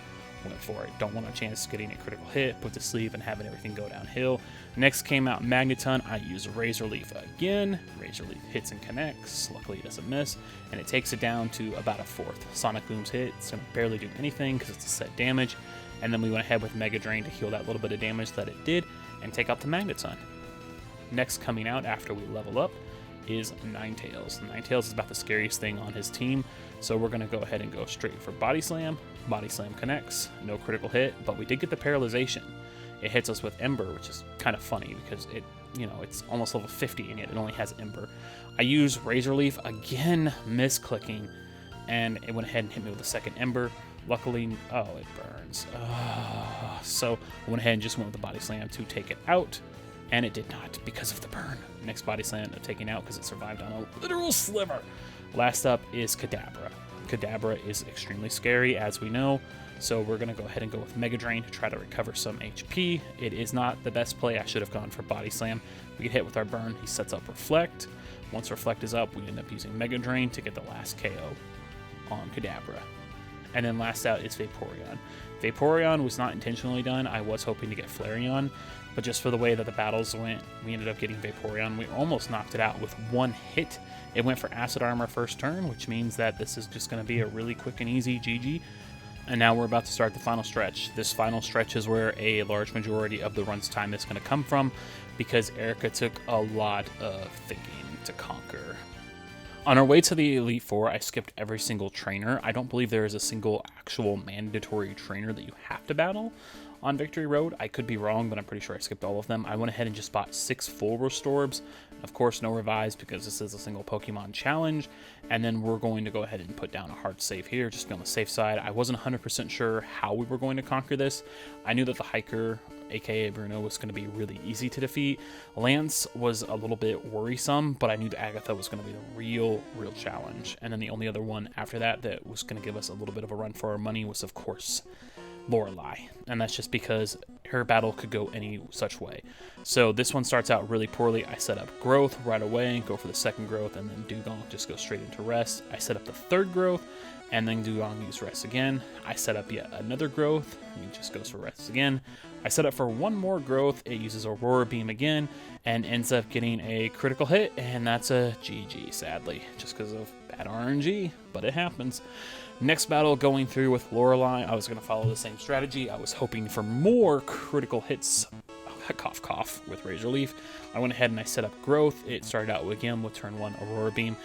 went for it. Don't want a chance of getting a critical hit, put to sleep, and having everything go downhill. Next came out Magneton. I use Razor Leaf again. Razor Leaf hits and connects. Luckily, it doesn't miss, and it takes it down to about a 4th. Sonic Boom's hit. It's going to barely do anything because it's a set damage, and then we went ahead with Mega Drain to heal that little bit of damage that it did and take out the Magneton. Next coming out after we level up is Ninetales. Ninetales is about the scariest thing on his team, so we're going to go ahead and go straight for Body Slam. Body Slam connects, no critical hit, but we did get the Paralyzation. It hits us with Ember, which is kind of funny because it, it's almost level 50 and yet it only has Ember. I use Razor Leaf again, misclicking, and it went ahead and hit me with a second Ember. Luckily, oh, it burns. So I went ahead and just went with the Body Slam to take it out, and it did not because of the burn. Next Body Slam of taking out because it survived on a literal sliver. Last up is Kadabra. Kadabra is extremely scary, as we know, so we're going to go ahead and go with Mega Drain to try to recover some HP. It is not the best play. I should have gone for Body Slam. We get hit with our burn. He sets up Reflect. Once Reflect is up, we end up using Mega Drain to get the last KO on Kadabra. And then last out is Vaporeon. Vaporeon was not intentionally done. I was hoping to get Flareon, but just for the way that the battles went, we ended up getting Vaporeon. We almost knocked it out with 1 hit. It went for Acid Armor first turn, which means that this is just going to be a really quick and easy GG. And now we're about to start the final stretch. This final stretch is where a large majority of the run's time is going to come from, because Erica took a lot of thinking to conquer. On our way to the Elite Four, I skipped every single trainer. I don't believe there is a single actual mandatory trainer that you have to battle on Victory Road. I could be wrong, but I'm pretty sure I skipped all of them. I went ahead and just bought 6 full Restorbs. Of course, no Revives because this is a single Pokemon challenge. And then we're going to go ahead and put down a hard save here, just to be on the safe side. I wasn't 100% sure how we were going to conquer this. I knew that the Hiker, aka Bruno, was going to be really easy to defeat. Lance was a little bit worrisome, but I knew that Agatha was going to be the real challenge. And then the only other one after that that was going to give us a little bit of a run for our money was, of course, Lorelei, and that's just because her battle could go any such way. So this one starts out really poorly. I set up Growth right away, go for the second Growth, and then Dugong just goes straight into Rest. I set up the third Growth, and then Dugong used Rest again. I set up yet another Growth, and he just goes for Rest again. I set up for one more Growth, it uses Aurora Beam again, and ends up getting a critical hit, and that's a GG, sadly, just because of bad RNG, but it happens. Next battle, going through with Lorelei, I was going to follow the same strategy. I was hoping for more critical hits, cough cough, with Razor Leaf. I went ahead and I set up Growth. It started out again with turn 1 Aurora Beam.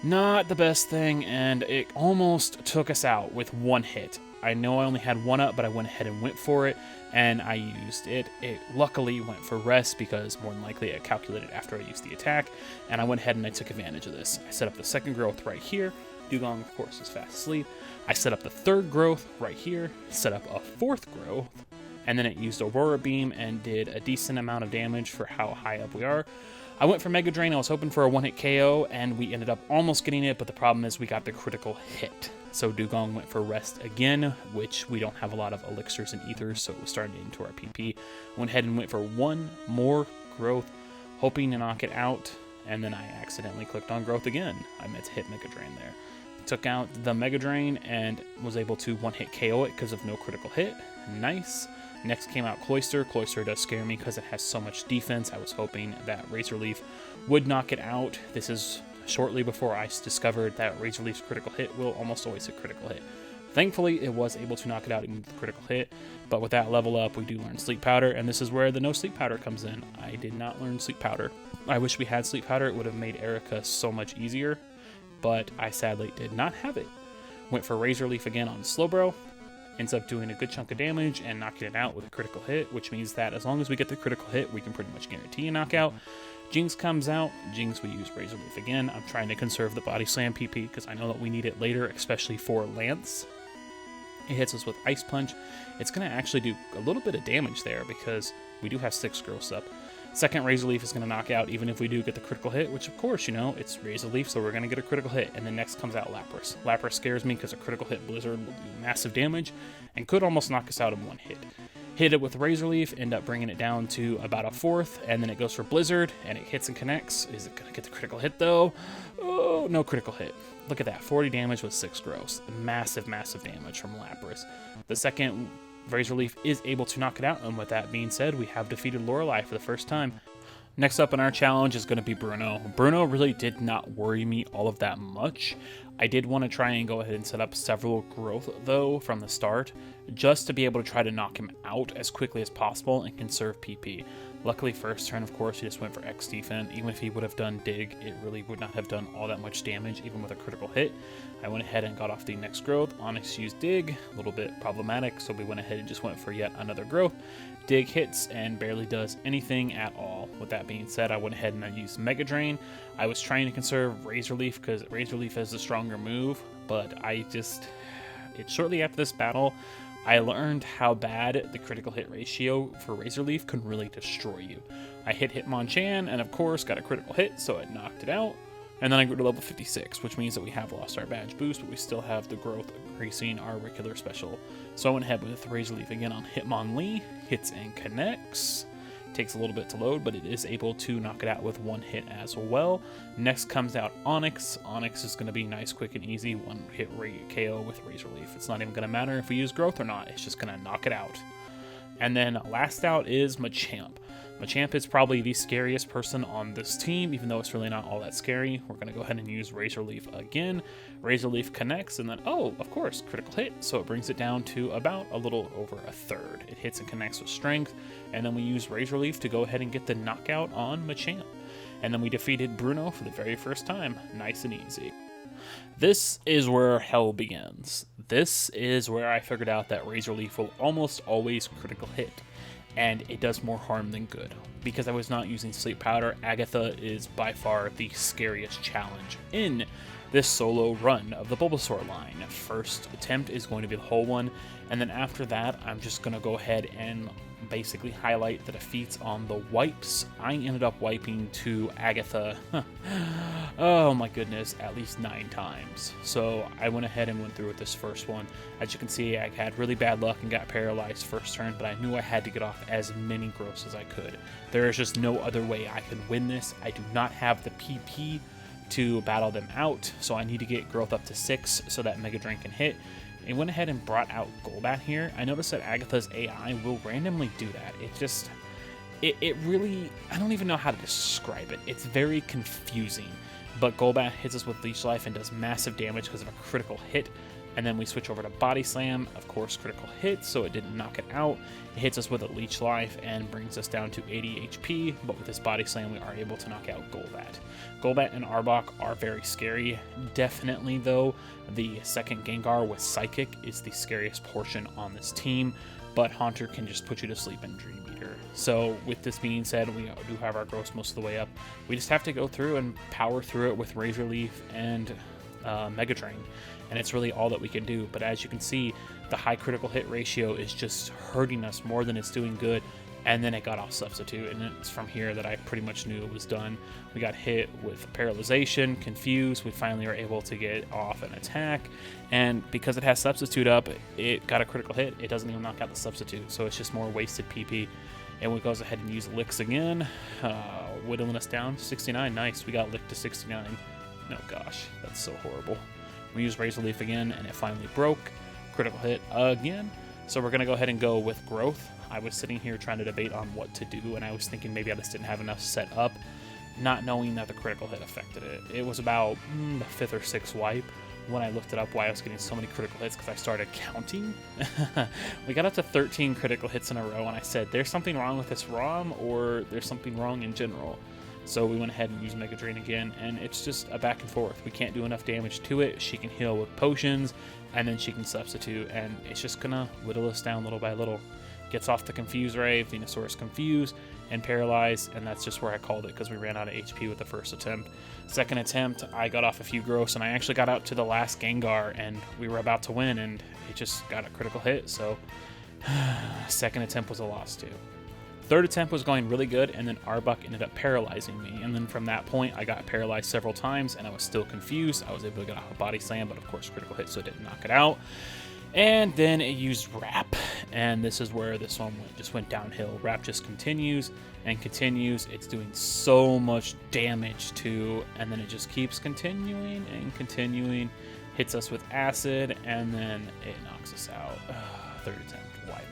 Not the best thing, and it almost took us out with 1 hit. I know I only had 1 up, but I went ahead and went for it, and I used it. It luckily went for Rest because more than likely it calculated after I used the attack, and I went ahead and I took advantage of this. I set up the second Growth right here. Dugong, of course, is fast asleep. I set up the third Growth right here, set up a fourth Growth, and then it used Aurora Beam and did a decent amount of damage for how high up we are. I went for Mega Drain. I was hoping for a 1-hit KO, and we ended up almost getting it, but the problem is we got the critical hit. So Dugong went for Rest again, which we don't have a lot of elixirs and ethers, so it was starting into our PP. Went ahead and went for 1 more Growth, hoping to knock it out, and then I accidentally clicked on Growth again. I meant to hit Mega Drain there. Took out the Mega Drain and was able to 1-hit KO it because of no critical hit. Nice. Next came out Cloyster. Cloyster does scare me because it has so much defense. I was hoping that Razor Leaf would knock it out. This is shortly before I discovered that Razor Leaf's critical hit will almost always hit critical hit. Thankfully, it was able to knock it out even with the critical hit, but with that level up, we do learn Sleep Powder, and this is where the no Sleep Powder comes in. I did not learn Sleep Powder. I wish we had Sleep Powder. It would have made Erica so much easier, but I sadly did not have it. Went for Razor Leaf again on Slowbro. Ends up doing a good chunk of damage and knocking it out with a critical hit, which means that as long as we get the critical hit, we can pretty much guarantee a knockout. Jinx comes out. Jinx, we use Razor Leaf again. I'm trying to conserve the Body Slam PP because I know that we need it later, especially for Lance. It hits us with Ice Punch. It's going to actually do a little bit of damage there because we do have 6 growths up. Second Razor Leaf is going to knock out even if we do get the critical hit, which of course, you know, it's Razor Leaf, so we're going to get a critical hit. And then next comes out Lapras. Lapras scares me because a critical hit Blizzard will do massive damage and could almost knock us out in one hit. Hit it with Razor Leaf, end up bringing it down to about a fourth, and then it goes for Blizzard, and it hits and connects. Is it going to get the critical hit, though? Oh, no critical hit. Look at that, 40 damage with 6 gross. Massive, massive damage from Lapras. The second Razor Leaf is able to knock it out, and with that being said, we have defeated Lorelei for the first time. Next up in our challenge is going to be Bruno. Bruno really did not worry me all of that much. I did want to try and go ahead and set up several growth, though, from the start, just to be able to try to knock him out as quickly as possible and conserve PP. Luckily, first turn, of course, he just went for X defense. Even if he would have done Dig, it really would not have done all that much damage, even with a critical hit. I went ahead and got off the next growth. Onyx used Dig, a little bit problematic, so we went ahead and just went for yet another growth. Dig hits and barely does anything at all. With that being said, I went ahead and I used Mega Drain. I was trying to conserve Razor Leaf because Razor Leaf is a stronger move, but shortly after this battle, I learned how bad the critical hit ratio for Razor Leaf can really destroy you. I hit Hitmonchan and of course got a critical hit, so it knocked it out. And then I grew to level 56, which means that we have lost our badge boost, but we still have the growth increasing our regular special. So I went ahead with Razor Leaf again on Hitmonlee, hits and connects. Takes a little bit to load, but it is able to knock it out with one hit as well. Next comes out Onyx. Onyx is going to be nice, quick, and easy. One hit KO with Razor Leaf. It's not even going to matter if we use growth or not. It's just going to knock it out. And then last out is Machamp. Machamp is probably the scariest person on this team, even though it's really not all that scary. We're going to go ahead and use Razor Leaf again. Razor Leaf connects, and then, oh, of course, critical hit. So it brings it down to about a little over a third. It hits and connects with strength, and then we use Razor Leaf to go ahead and get the knockout on Machamp. And then we defeated Bruno for the very first time. Nice and easy. This is where hell begins. This is where I figured out that Razor Leaf will almost always critical hit, and it does more harm than good. Because I was not using Sleep Powder, Agatha is by far the scariest challenge in this solo run of the Bulbasaur line. First attempt is going to be the whole one, and then after that, I'm just going to go ahead and basically highlight the defeats on the wipes. I ended up wiping to Agatha, oh my goodness, at least 9 times. So I went ahead and went through with this first one. As you can see, I had really bad luck and got paralyzed first turn, but I knew I had to get off as many growths as I could. There is just no other way I could win this. I do not have the PP to battle them out, so I need to get growth up to 6 so that Mega Drain can hit. I went ahead and brought out Golbat here. I noticed that Agatha's AI will randomly do that. It really, I don't even know how to describe it. It's very confusing. But Golbat hits us with Leech Life and does massive damage because of a critical hit. And then we switch over to Body Slam, of course critical hit, so it didn't knock it out. It hits us with a Leech Life and brings us down to 80 HP, but with this Body Slam we are able to knock out Golbat. Golbat and Arbok are very scary. Definitely though, the second Gengar with Psychic is the scariest portion on this team, but Haunter can just put you to sleep in Dream Eater. So with this being said, we do have our growth most of the way up. We just have to go through and power through it with Razor Leaf and Mega Drain, and it's really all that we can do. But as you can see, the high critical hit ratio is just hurting us more than it's doing good, and then it got off substitute, and it's from here that I pretty much knew it was done. We got hit with paralyzation, confused, we finally are able to get off an attack, and because it has substitute up, it got a critical hit. It doesn't even knock out the substitute, so it's just more wasted PP. And we goes ahead and use Licks again, whittling us down. 69, nice, we got Licked to 69. No, gosh, that's so horrible. We use Razor Leaf again, and it finally broke. Critical hit again. So we're going to go ahead and go with Growth. I was sitting here trying to debate on what to do, and I was thinking maybe I just didn't have enough set up, not knowing that the critical hit affected it. It was about the 5th or 6th wipe when I looked it up why I was getting so many critical hits, because I started counting. We got up to 13 critical hits in a row, and I said, there's something wrong with this ROM, or there's something wrong in general. So we went ahead and used Mega Drain again, and it's just a back and forth. We can't do enough damage to it. She can heal with potions, and then she can substitute, and it's just gonna whittle us down little by little. Gets off the Confuse Ray, Venusaur's confused and paralyzed, and that's just where I called it because we ran out of HP with the first attempt. Second attempt, I got off a few growths, and I actually got out to the last Gengar, and we were about to win, and it just got a critical hit, so second attempt was a loss too. Third attempt was going really good, and then Arbok ended up paralyzing me. And then from that point, I got paralyzed several times, and I was still confused. I was able to get off a body slam, but of course critical hit, so it didn't knock it out. And then it used Wrap, and this is where this one just went downhill. Wrap just continues and continues. It's doing so much damage too, and then it just keeps continuing and continuing. Hits us with acid, and then it knocks us out. Third attempt, wipe.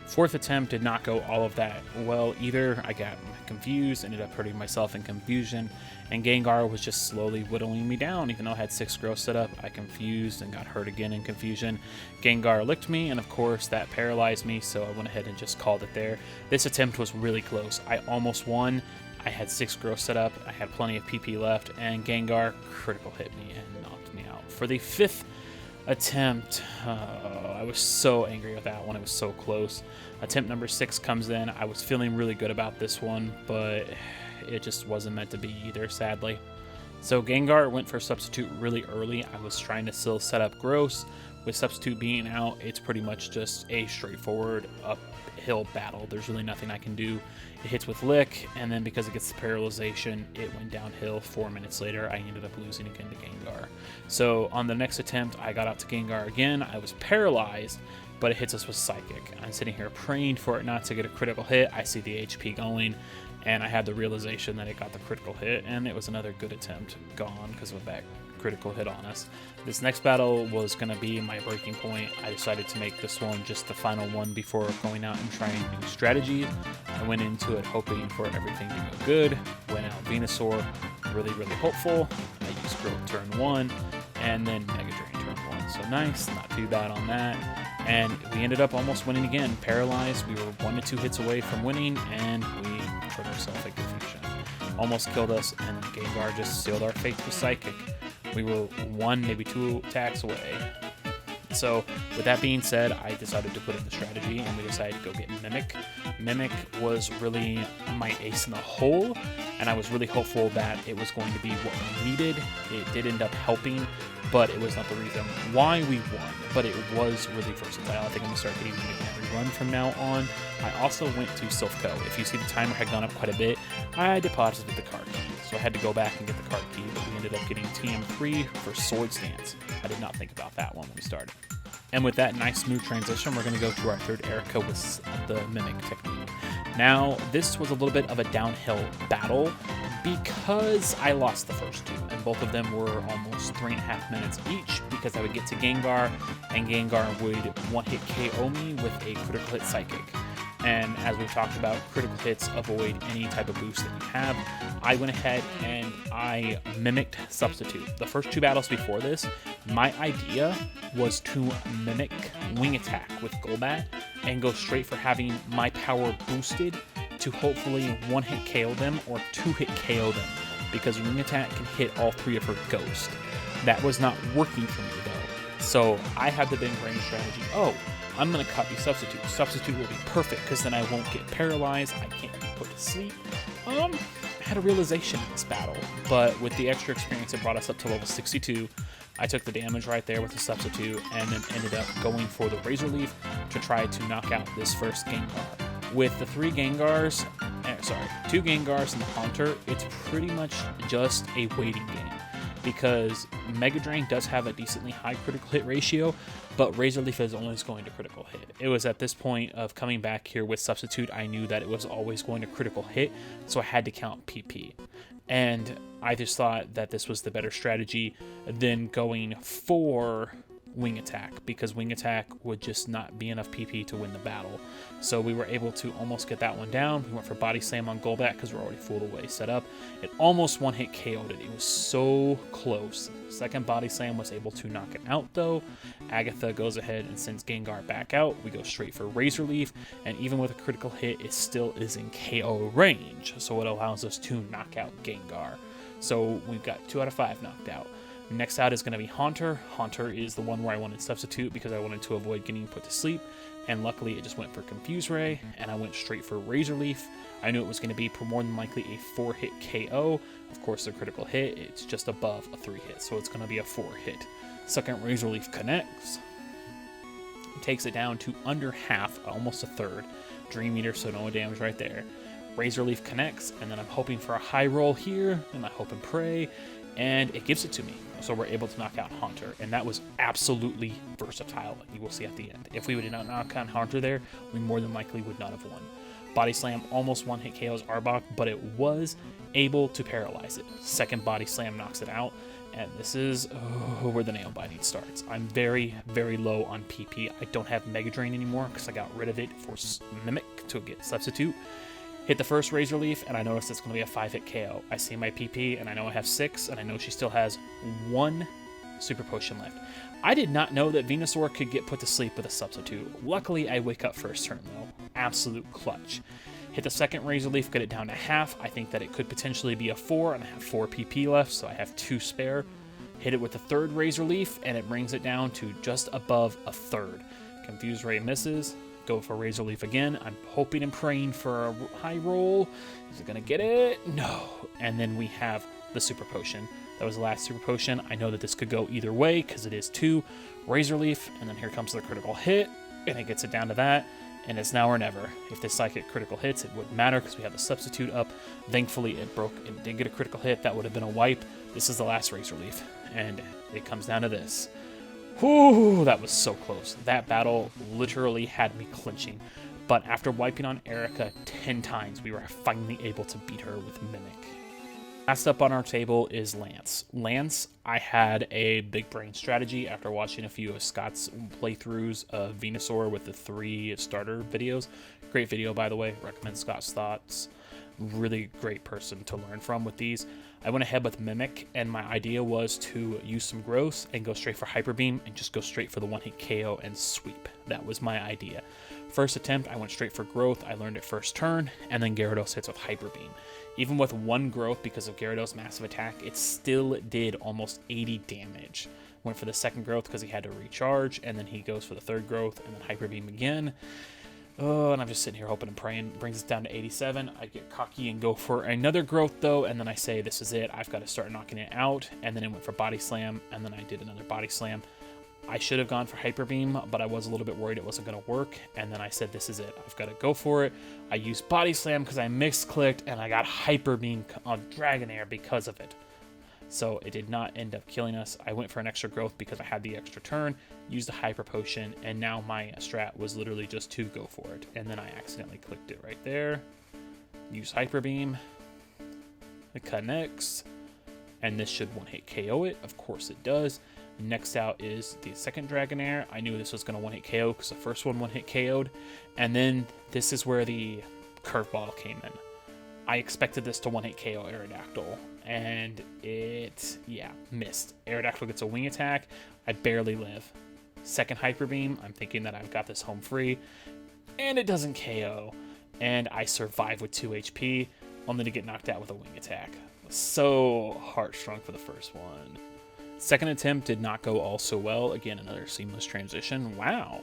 Fourth attempt did not go all of that well either. I got confused, ended up hurting myself in confusion, and Gengar was just slowly whittling me down. Even though I had 6 growth set up, I confused and got hurt again in confusion. Gengar licked me, and of course that paralyzed me, so I went ahead and just called it there. This attempt was really close. I almost won. I had 6 growth set up, I had plenty of PP left, and Gengar critical hit me and knocked me out. For the 5th attempt, I was so angry with that one. It was so close. Attempt number 6 comes in. I was feeling really good about this one, but it just wasn't meant to be either, sadly. So Gengar went for Substitute really early. I was trying to still set up Gross. With Substitute being out, it's pretty much just a straightforward uphill battle. There's really nothing I can do. It hits with Lick, and then because it gets the paralyzation, it went downhill. 4 minutes later, I ended up losing again to Gengar. So on the next attempt, I got out to Gengar again. I was paralyzed, but it hits us with Psychic. I'm sitting here praying for it not to get a critical hit. I see the HP going, and I had the realization that it got the critical hit, and it was another good attempt gone because of that critical hit on us. This next battle was going to be my breaking point. I decided to make this one just the final one before going out and trying new strategies. I went into it hoping for everything to go good. Went out Venusaur, really hopeful. I used Growth turn 1, and then Mega Drain turn 1. So nice, not too bad on that. And we ended up almost winning again. Paralyzed, we were 1 to 2 hits away from winning, and we hurt ourselves at confusion. Almost killed us, and Gengar just sealed our fate with Psychic. We were 1, maybe 2 attacks away. So with that being said, I decided to put in the strategy, and we decided to go get Mimic. Mimic was really my ace in the hole, and I was really hopeful that it was going to be what we needed. It did end up helping, but it was not the reason why we won. But it was really versatile. I think I'm going to start getting Mimic every run from now on. I also went to Silphco. If you see the timer had gone up quite a bit, I deposited the card key. So I had to go back and get the card key, but we ended up getting TM3 for Sword Stance. I did not think about that one when we started. And with that nice smooth transition, we're going to go to our third Erica with the Mimic technique. Now, this was a little bit of a downhill battle because I lost the first 2, and both of them were almost 3.5 minutes each because I would get to Gengar, and Gengar would one-hit KO me with a critical hit Psychic. And as we've talked about, critical hits avoid any type of boost that you have. I went ahead and I mimicked Substitute. The first 2 battles before this, my idea was to mimic Wing Attack with Golbat and go straight for having my power boosted to hopefully 1-hit KO them or 2-hit KO them, because Wing Attack can hit all 3 of her ghosts. That was not working for me though. So I had the big brain strategy. Oh, I'm going to copy Substitute. Substitute will be perfect because then I won't get paralyzed. I can't be put to sleep. I had a realization in this battle, but with the extra experience, it brought us up to level 62. I took the damage right there with the Substitute and then ended up going for the Razor Leaf to try to knock out this first Gengar. With the 2 Gengars and the Haunter, it's pretty much just a waiting game, because Mega Drain does have a decently high critical hit ratio, but Razor Leaf is always going to critical hit. It was at this point of coming back here with Substitute, I knew that it was always going to critical hit, so I had to count PP. And I just thought that this was the better strategy than going for Wing Attack, because Wing Attack would just not be enough PP to win the battle. So we were able to almost get that one down. We went for Body Slam on Golbat because we're already full away set up. It almost 1-hit KO'd it. It was so close. Second Body Slam was able to knock it out though. Agatha goes ahead and sends Gengar back out. We go straight for Razor Leaf, and even with a critical hit, it still is in KO range. So it allows us to knock out Gengar. So we've got 2 out of 5 knocked out. Next out is going to be Haunter. Haunter is the one where I wanted Substitute because I wanted to avoid getting put to sleep, and luckily it just went for Confuse Ray, and I went straight for Razor Leaf. I knew it was going to be more than likely a 4-hit KO. Of course, the critical hit, it's just above a 3-hit, so it's going to be a 4-hit. Second Razor Leaf connects, takes it down to under half, almost a third. Dream Eater, so no damage right there. Razor Leaf connects, and then I'm hoping for a high roll here, and I hope and pray, and it gives it to me. So we're able to knock out Haunter, and that was absolutely versatile. You will see at the end. If we would not knock out Haunter there, we more than likely would not have won. Body Slam almost one-hit KOs Arbok, but it was able to paralyze it. Second Body Slam knocks it out, and this is where the nail biting starts. I'm very, very low on PP. I don't have Mega Drain anymore because I got rid of it for Mimic to get Substitute. Hit the first Razor Leaf, and I notice it's going to be a 5-hit KO. I see my PP, and I know I have 6, and I know she still has 1 Super Potion left. I did not know that Venusaur could get put to sleep with a Substitute. Luckily, I wake up first turn, though. Absolute clutch. Hit the second Razor Leaf, get it down to half. I think that it could potentially be a 4, and I have 4 PP left, so I have 2 spare. Hit it with the third Razor Leaf, and it brings it down to just above a third. Confused Ray misses. Go for Razor Leaf again. I'm hoping and praying for a high roll. Is it going to get it? No. And then we have the Super Potion. That was the last Super Potion. I know that this could go either way because it is 2 Razor Leaf, and then here comes the critical hit, and it gets it down to that, and it's now or never. If this Psychic critical hits, it wouldn't matter because we have the Substitute up. Thankfully, it broke. It did get a critical hit. That would have been a wipe. This is the last Razor Leaf, and it comes down to this. Whew, that was so close. That battle literally had me clinching. But after wiping on Erica 10 times, we were finally able to beat her with Mimic. Last up on our table is Lance. Lance, I had a big brain strategy after watching a few of Scott's playthroughs of Venusaur with the 3 starter videos. Great video, by the way. Recommend Scott's thoughts. Really great person to learn from with these. I went ahead with Mimic, and my idea was to use some growth and go straight for Hyper Beam and just go straight for the one-hit KO and sweep. That was my idea. First attempt, I went straight for growth. I learned it first turn, and then Gyarados hits with Hyper Beam. Even with 1 growth because of Gyarados' massive attack, it still did almost 80 damage. Went for the second growth because he had to recharge, and then he goes for the third growth and then Hyper Beam again. Oh, and I'm just sitting here hoping and praying. Brings us down to 87. I get cocky and go for another growth, though, and then I say, this is it. I've got to start knocking it out. And then it went for Body Slam, and then I did another Body Slam. I should have gone for Hyper Beam, but I was a little bit worried it wasn't going to work. And then I said, this is it. I've got to go for it. I used Body Slam because I misclicked, and I got Hyper Beam on Dragonair because of it. So it did not end up killing us. I went for an extra growth because I had the extra turn, used a Hyper Potion, and now my strat was literally just to go for it. And then I accidentally clicked it right there. Use Hyper Beam. It connects. And this should one-hit KO it. Of course it does. Next out is the second Dragonair. I knew this was going to one-hit KO because the first one one-hit KO'd. And then this is where the curveball came in. I expected this to one-hit KO Aerodactyl, and it, missed. Aerodactyl gets a wing attack. I barely live. Second Hyper Beam, I'm thinking that I've got this home free, and it doesn't KO. And I survive with 2 HP, only to get knocked out with a wing attack. So heartstrung for the first one. Second attempt did not go all so well. Again, another seamless transition. Wow.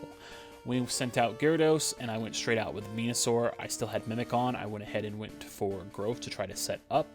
We sent out Gyarados, and I went straight out with Venusaur. I still had Mimic on. I went ahead and went for Growth to try to set up.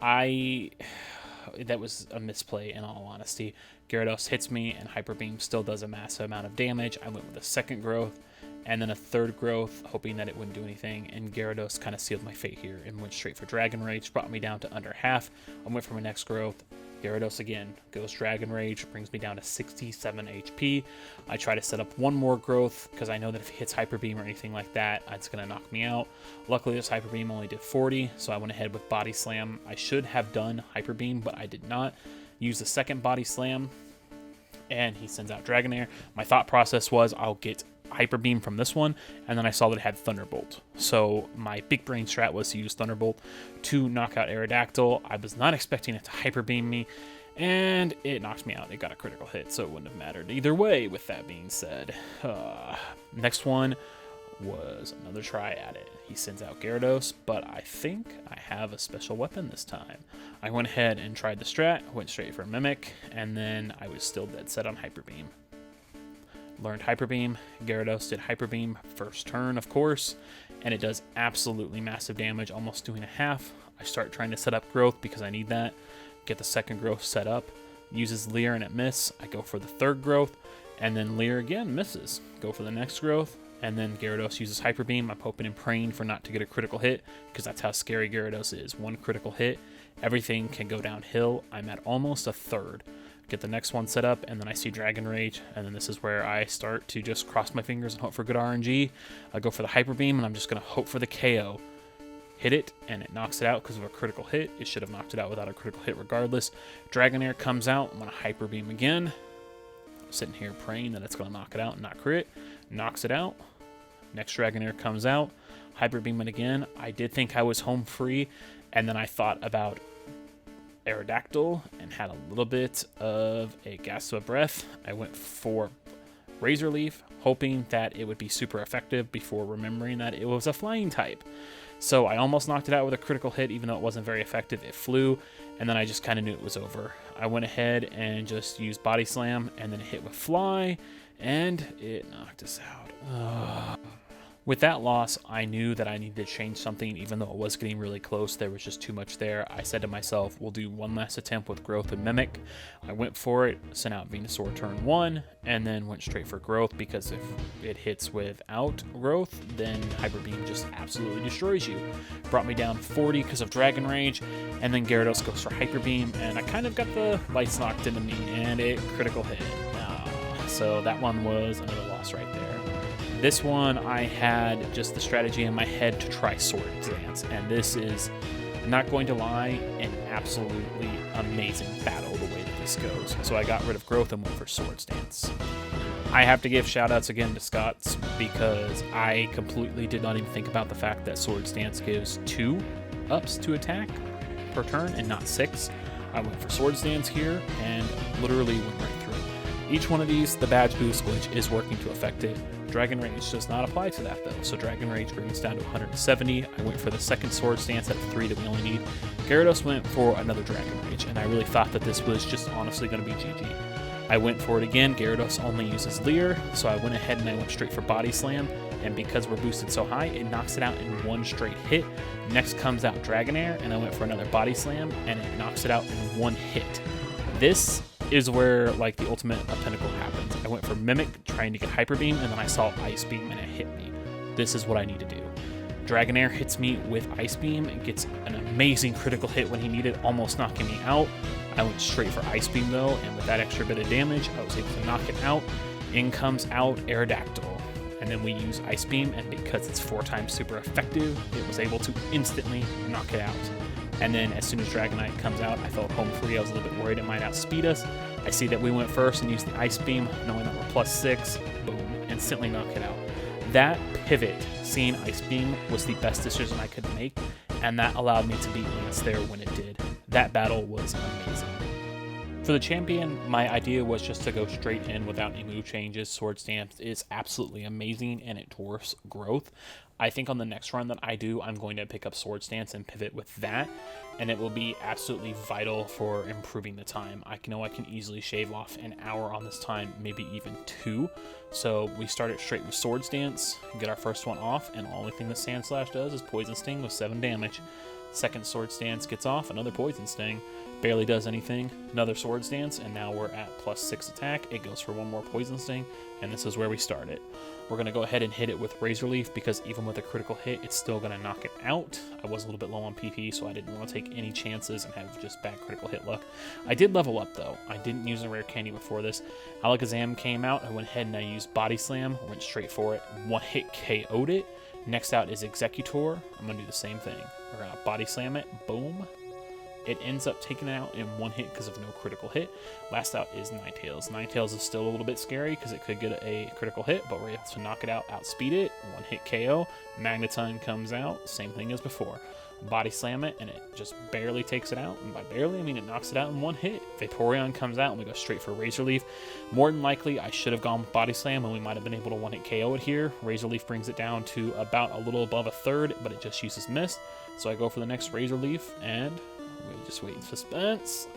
That was a misplay, in all honesty. Gyarados hits me, and Hyper Beam still does a massive amount of damage. I went with a second Growth, and then a third Growth, hoping that it wouldn't do anything, and Gyarados kind of sealed my fate here and went straight for Dragon Rage, brought me down to under half. I went for my next Growth. Gyarados again goes Dragon Rage, brings me down to 67 HP. I try to set up one more growth because I know that if he hits Hyper Beam or anything like that, it's going to knock me out. Luckily, this Hyper Beam only did 40, so I went ahead with Body Slam. I should have done Hyper Beam, but I did not. Use the second Body Slam, and he sends out Dragonair. My thought process was I'll get Hyper Beam from this one, and then I saw that it had Thunderbolt. So my big brain strat was to use Thunderbolt to knock out Aerodactyl. I was not expecting it to Hyper Beam me, and it knocked me out. It got a critical hit, so it wouldn't have mattered either way, with that being said. Next one was another try at it. He sends out Gyarados, but I think I have a special weapon this time. I went ahead and tried the strat, went straight for Mimic, and then I was still dead set on Hyper Beam. Learned Hyper Beam. Gyarados did Hyper Beam first turn, of course, and it does absolutely massive damage, almost doing a half. I start trying to set up Growth because I need that. Get the second Growth set up. Uses Leer and it miss. I go for the third Growth, and then Leer again misses. Go for the next Growth. and then Gyarados uses Hyper Beam. I'm hoping and praying for not to get a critical hit, because that's how scary Gyarados is. One critical hit, everything can go downhill. I'm at almost a third. Get the next one set up, and then I see Dragon Rage, and then this is where I start to just cross my fingers and hope for good RNG. I go for the Hyper Beam, and I'm just going to hope for the KO. Hit it, and it knocks it out because of a critical hit. It should have knocked it out without a critical hit regardless. Dragonair comes out. I'm going to Hyper Beam again. I'm sitting here praying that it's going to knock it out and not crit. Knocks it out. Next Dragonair comes out. Hyper Beam it again. I did think I was home free, and then I thought about Aerodactyl and had a little bit of a gas to a breath. I went for Razor Leaf, hoping that it would be super effective before remembering that it was a flying type. So I almost knocked it out with a critical hit, even though it wasn't very effective. It flew, and then I just kind of knew it was over. I went ahead and just used Body Slam, and then hit with Fly, and it knocked us out. Ugh. With that loss, I knew that I needed to change something, even though it was getting really close. There was just too much there. I said to myself, we'll do one last attempt with Growth and Mimic. I went for it, sent out Venusaur turn 1, and then went straight for Growth, because if it hits without Growth, then Hyper Beam just absolutely destroys you. Brought me down 40 because of Dragon Rage, and then Gyarados goes for Hyper Beam, and I kind of got the lights knocked into me, and it critical hit. So that one was another loss right there. This one, I had just the strategy in my head to try Sword Dance, and this is, not going to lie, an absolutely amazing battle the way that this goes. So I got rid of Growth and went for Sword Dance. I have to give shoutouts again to Scott's, because I completely did not even think about the fact that Sword Dance gives 2 ups to attack per turn and not 6. I went for Sword Dance here and literally went right through it. Each one of these, the badge boost glitch is working to affect it. Dragon Rage does not apply to that though, so Dragon Rage brings down to 170. I went for the second Sword Stance at 3 that we only need. Gyarados went for another Dragon Rage, and I really thought that this was just honestly going to be GG. I went for it again. Gyarados only uses Leer, so I went ahead and I went straight for Body Slam, and because we're boosted so high, it knocks it out in one straight hit. Next comes out Dragonair, and I went for another Body Slam, and it knocks it out in one hit. This is where like the ultimate pinnacle happens. I went for Mimic, trying to get Hyper Beam, and then I saw Ice Beam and it hit me. This is what I need to do. Dragonair hits me with Ice Beam and gets an amazing critical hit when he needed, almost knocking me out. I went straight for Ice Beam though, and with that extra bit of damage, I was able to knock it out. In comes out Aerodactyl, and then we use Ice Beam, and because it's 4 times super effective, it was able to instantly knock it out. And then as soon as Dragonite comes out, I felt home free. I was a little bit worried it might outspeed us. I see that we went first and used the Ice Beam, knowing that we're +6. Boom, instantly knock it out. That pivot, seeing Ice Beam, was the best decision I could make, and that allowed me to beat Lance there when it did. That battle was amazing. For the champion, my idea was just to go straight in without any move changes. Sword Stance is absolutely amazing, and it dwarfs Growth. I think on the next run that I do, I'm going to pick up Sword Stance and pivot with that, and it will be absolutely vital for improving the time. I know I can easily shave off an hour on this time, maybe even 2. So we start it straight with Sword Stance, get our first one off, and the only thing the Sand Slash does is Poison Sting with 7 damage. Second Sword Stance gets off, another Poison Sting. Barely does anything, another Sword Stance, and now we're at +6 attack. It goes for 1 more Poison Sting, and this is where we start it. We're going to go ahead and hit it with Razor Leaf, because even with a critical hit, it's still going to knock it out. I was a little bit low on PP, so I didn't want to take any chances and have just bad critical hit luck. I did level up, though. I didn't use a rare candy before this. Alakazam came out. I went ahead and I used Body Slam, went straight for it. 1 hit KO'd it. Next out is Executor. I'm going to do the same thing. We're going to Body Slam it. Boom. It ends up taking it out in 1 hit because of no critical hit. Last out is Ninetales. Ninetales is still a little bit scary because it could get a critical hit, but we're able to knock it out, outspeed it. 1 hit KO. Magneton comes out. Same thing as before. Body Slam it, and it just barely takes it out. And by barely, I mean it knocks it out in 1 hit. Vaporeon comes out, and we go straight for Razor Leaf. More than likely, I should have gone with Body Slam, and we might have been able to 1 hit KO it here. Razor Leaf brings it down to about a little above a third, but it just uses Mist. So I go for the next Razor Leaf, and we just wait in suspense,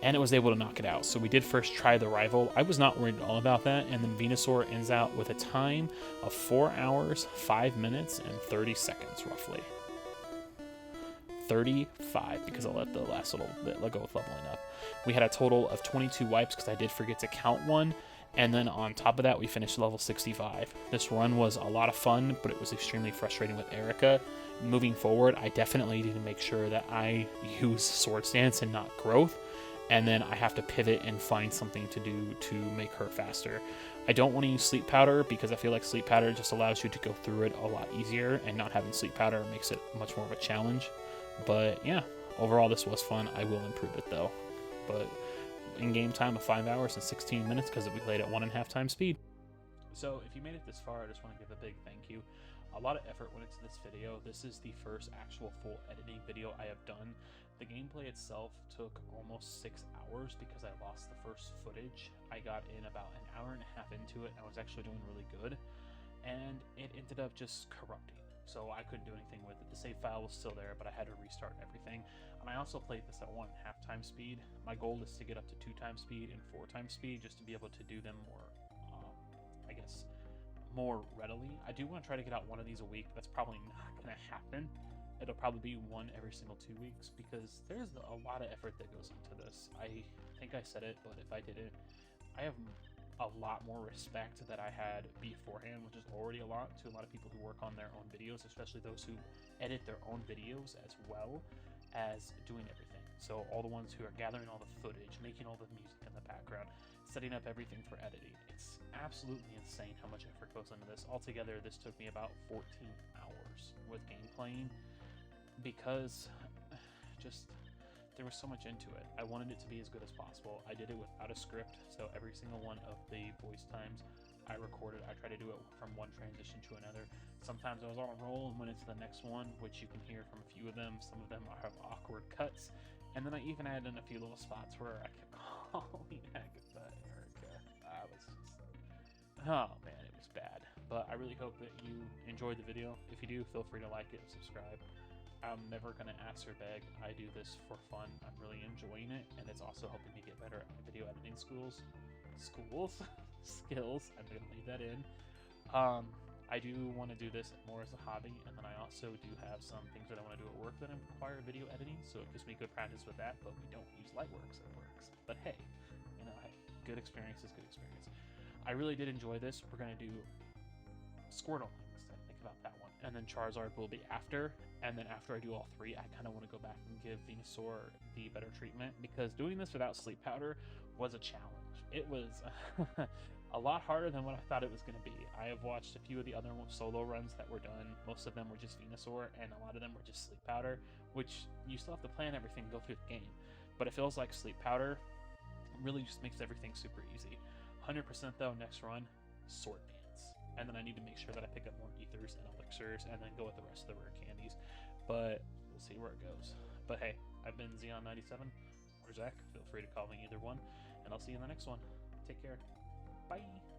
and it was able to knock it out. So we did first try the rival. I was not worried at all about that, and then Venusaur ends out with a time of 4 hours, 5 minutes, and 30 seconds, roughly. 35, because I'll let the last little bit let go with leveling up. We had a total of 22 wipes, because I did forget to count one, And then on top of that, we finished level 65. This run was a lot of fun, but it was extremely frustrating with Erica. Moving forward, I definitely need to make sure that I use Sword Stance and not Growth. And then I have to pivot and find something to do to make her faster. I don't want to use Sleep Powder because I feel like Sleep Powder just allows you to go through it a lot easier, and not having Sleep Powder makes it much more of a challenge. But yeah, overall this was fun. I will improve it though. But in-game time of 5 hours and 16 minutes because we played at 1.5 times speed. So if you made it this far, I just want to give a big thank you. A lot of effort went into this video. This is the first actual full editing video I have done. The gameplay itself took almost 6 hours because I lost the first footage. I got in about an hour and a half into it. I was actually doing really good, and it ended up just corrupting. So I couldn't do anything with it. The save file was still there, but I had to restart everything. And I also played this at 1.5 times speed. My goal is to get up to 2 times speed and 4 times speed just to be able to do them more, I guess, more readily. I do want to try to get out one of these a week. That's probably not going to happen. It'll probably be one every single 2 weeks because there's a lot of effort that goes into this. I think I said it, but if I didn't, I have a lot more respect that I had beforehand, which is already a lot, to a lot of people who work on their own videos, especially those who edit their own videos as well as doing everything. So all the ones who are gathering all the footage, making all the music in the background, setting up everything for editing. It's absolutely insane how much effort goes into this. Altogether, this took me about 14 hours with gameplaying because just there was so much into it. I wanted it to be as good as possible. I did it without a script, so every single one of the voice times I recorded, I tried to do it from one transition to another. Sometimes I was on a roll and went into the next one, which you can hear from a few of them. Some of them have awkward cuts, and then I even added in a few little spots where I kept calling Agatha and Erica. I was just, oh man, it was bad. But I really hope that you enjoyed the video. If you do, feel free to like it and subscribe. I'm never going to ask or beg. I do this for fun. I'm really enjoying it, and it's also helping me get better at video editing skills. I'm going to leave that in. I do want to do this more as a hobby, and then I also do have some things that I want to do at work that require video editing, so it gives me good practice with that, but we don't use Lightworks at works. But hey, you know, good experience is good experience. I really did enjoy this. We're going to do Squirtle next. Think about that one. And then Charizard will be after. And then after I do all 3, I kind of want to go back and give Venusaur the better treatment, because doing this without Sleep Powder was a challenge. It was a lot harder than what I thought it was going to be. I have watched a few of the other solo runs that were done. Most of them were just Venusaur, and a lot of them were just Sleep Powder, which you still have to plan everything, go through the game. But it feels like Sleep Powder really just makes everything super easy. 100% though, next run, Sword Dance. And then I need to make sure that I pick up more ethers and elixirs, and then go with the rest of the rare candies. But we'll see where it goes. But hey, I've been Xeon97 or Zach. Feel free to call me either one, and I'll see you in the next one. Take care. Bye.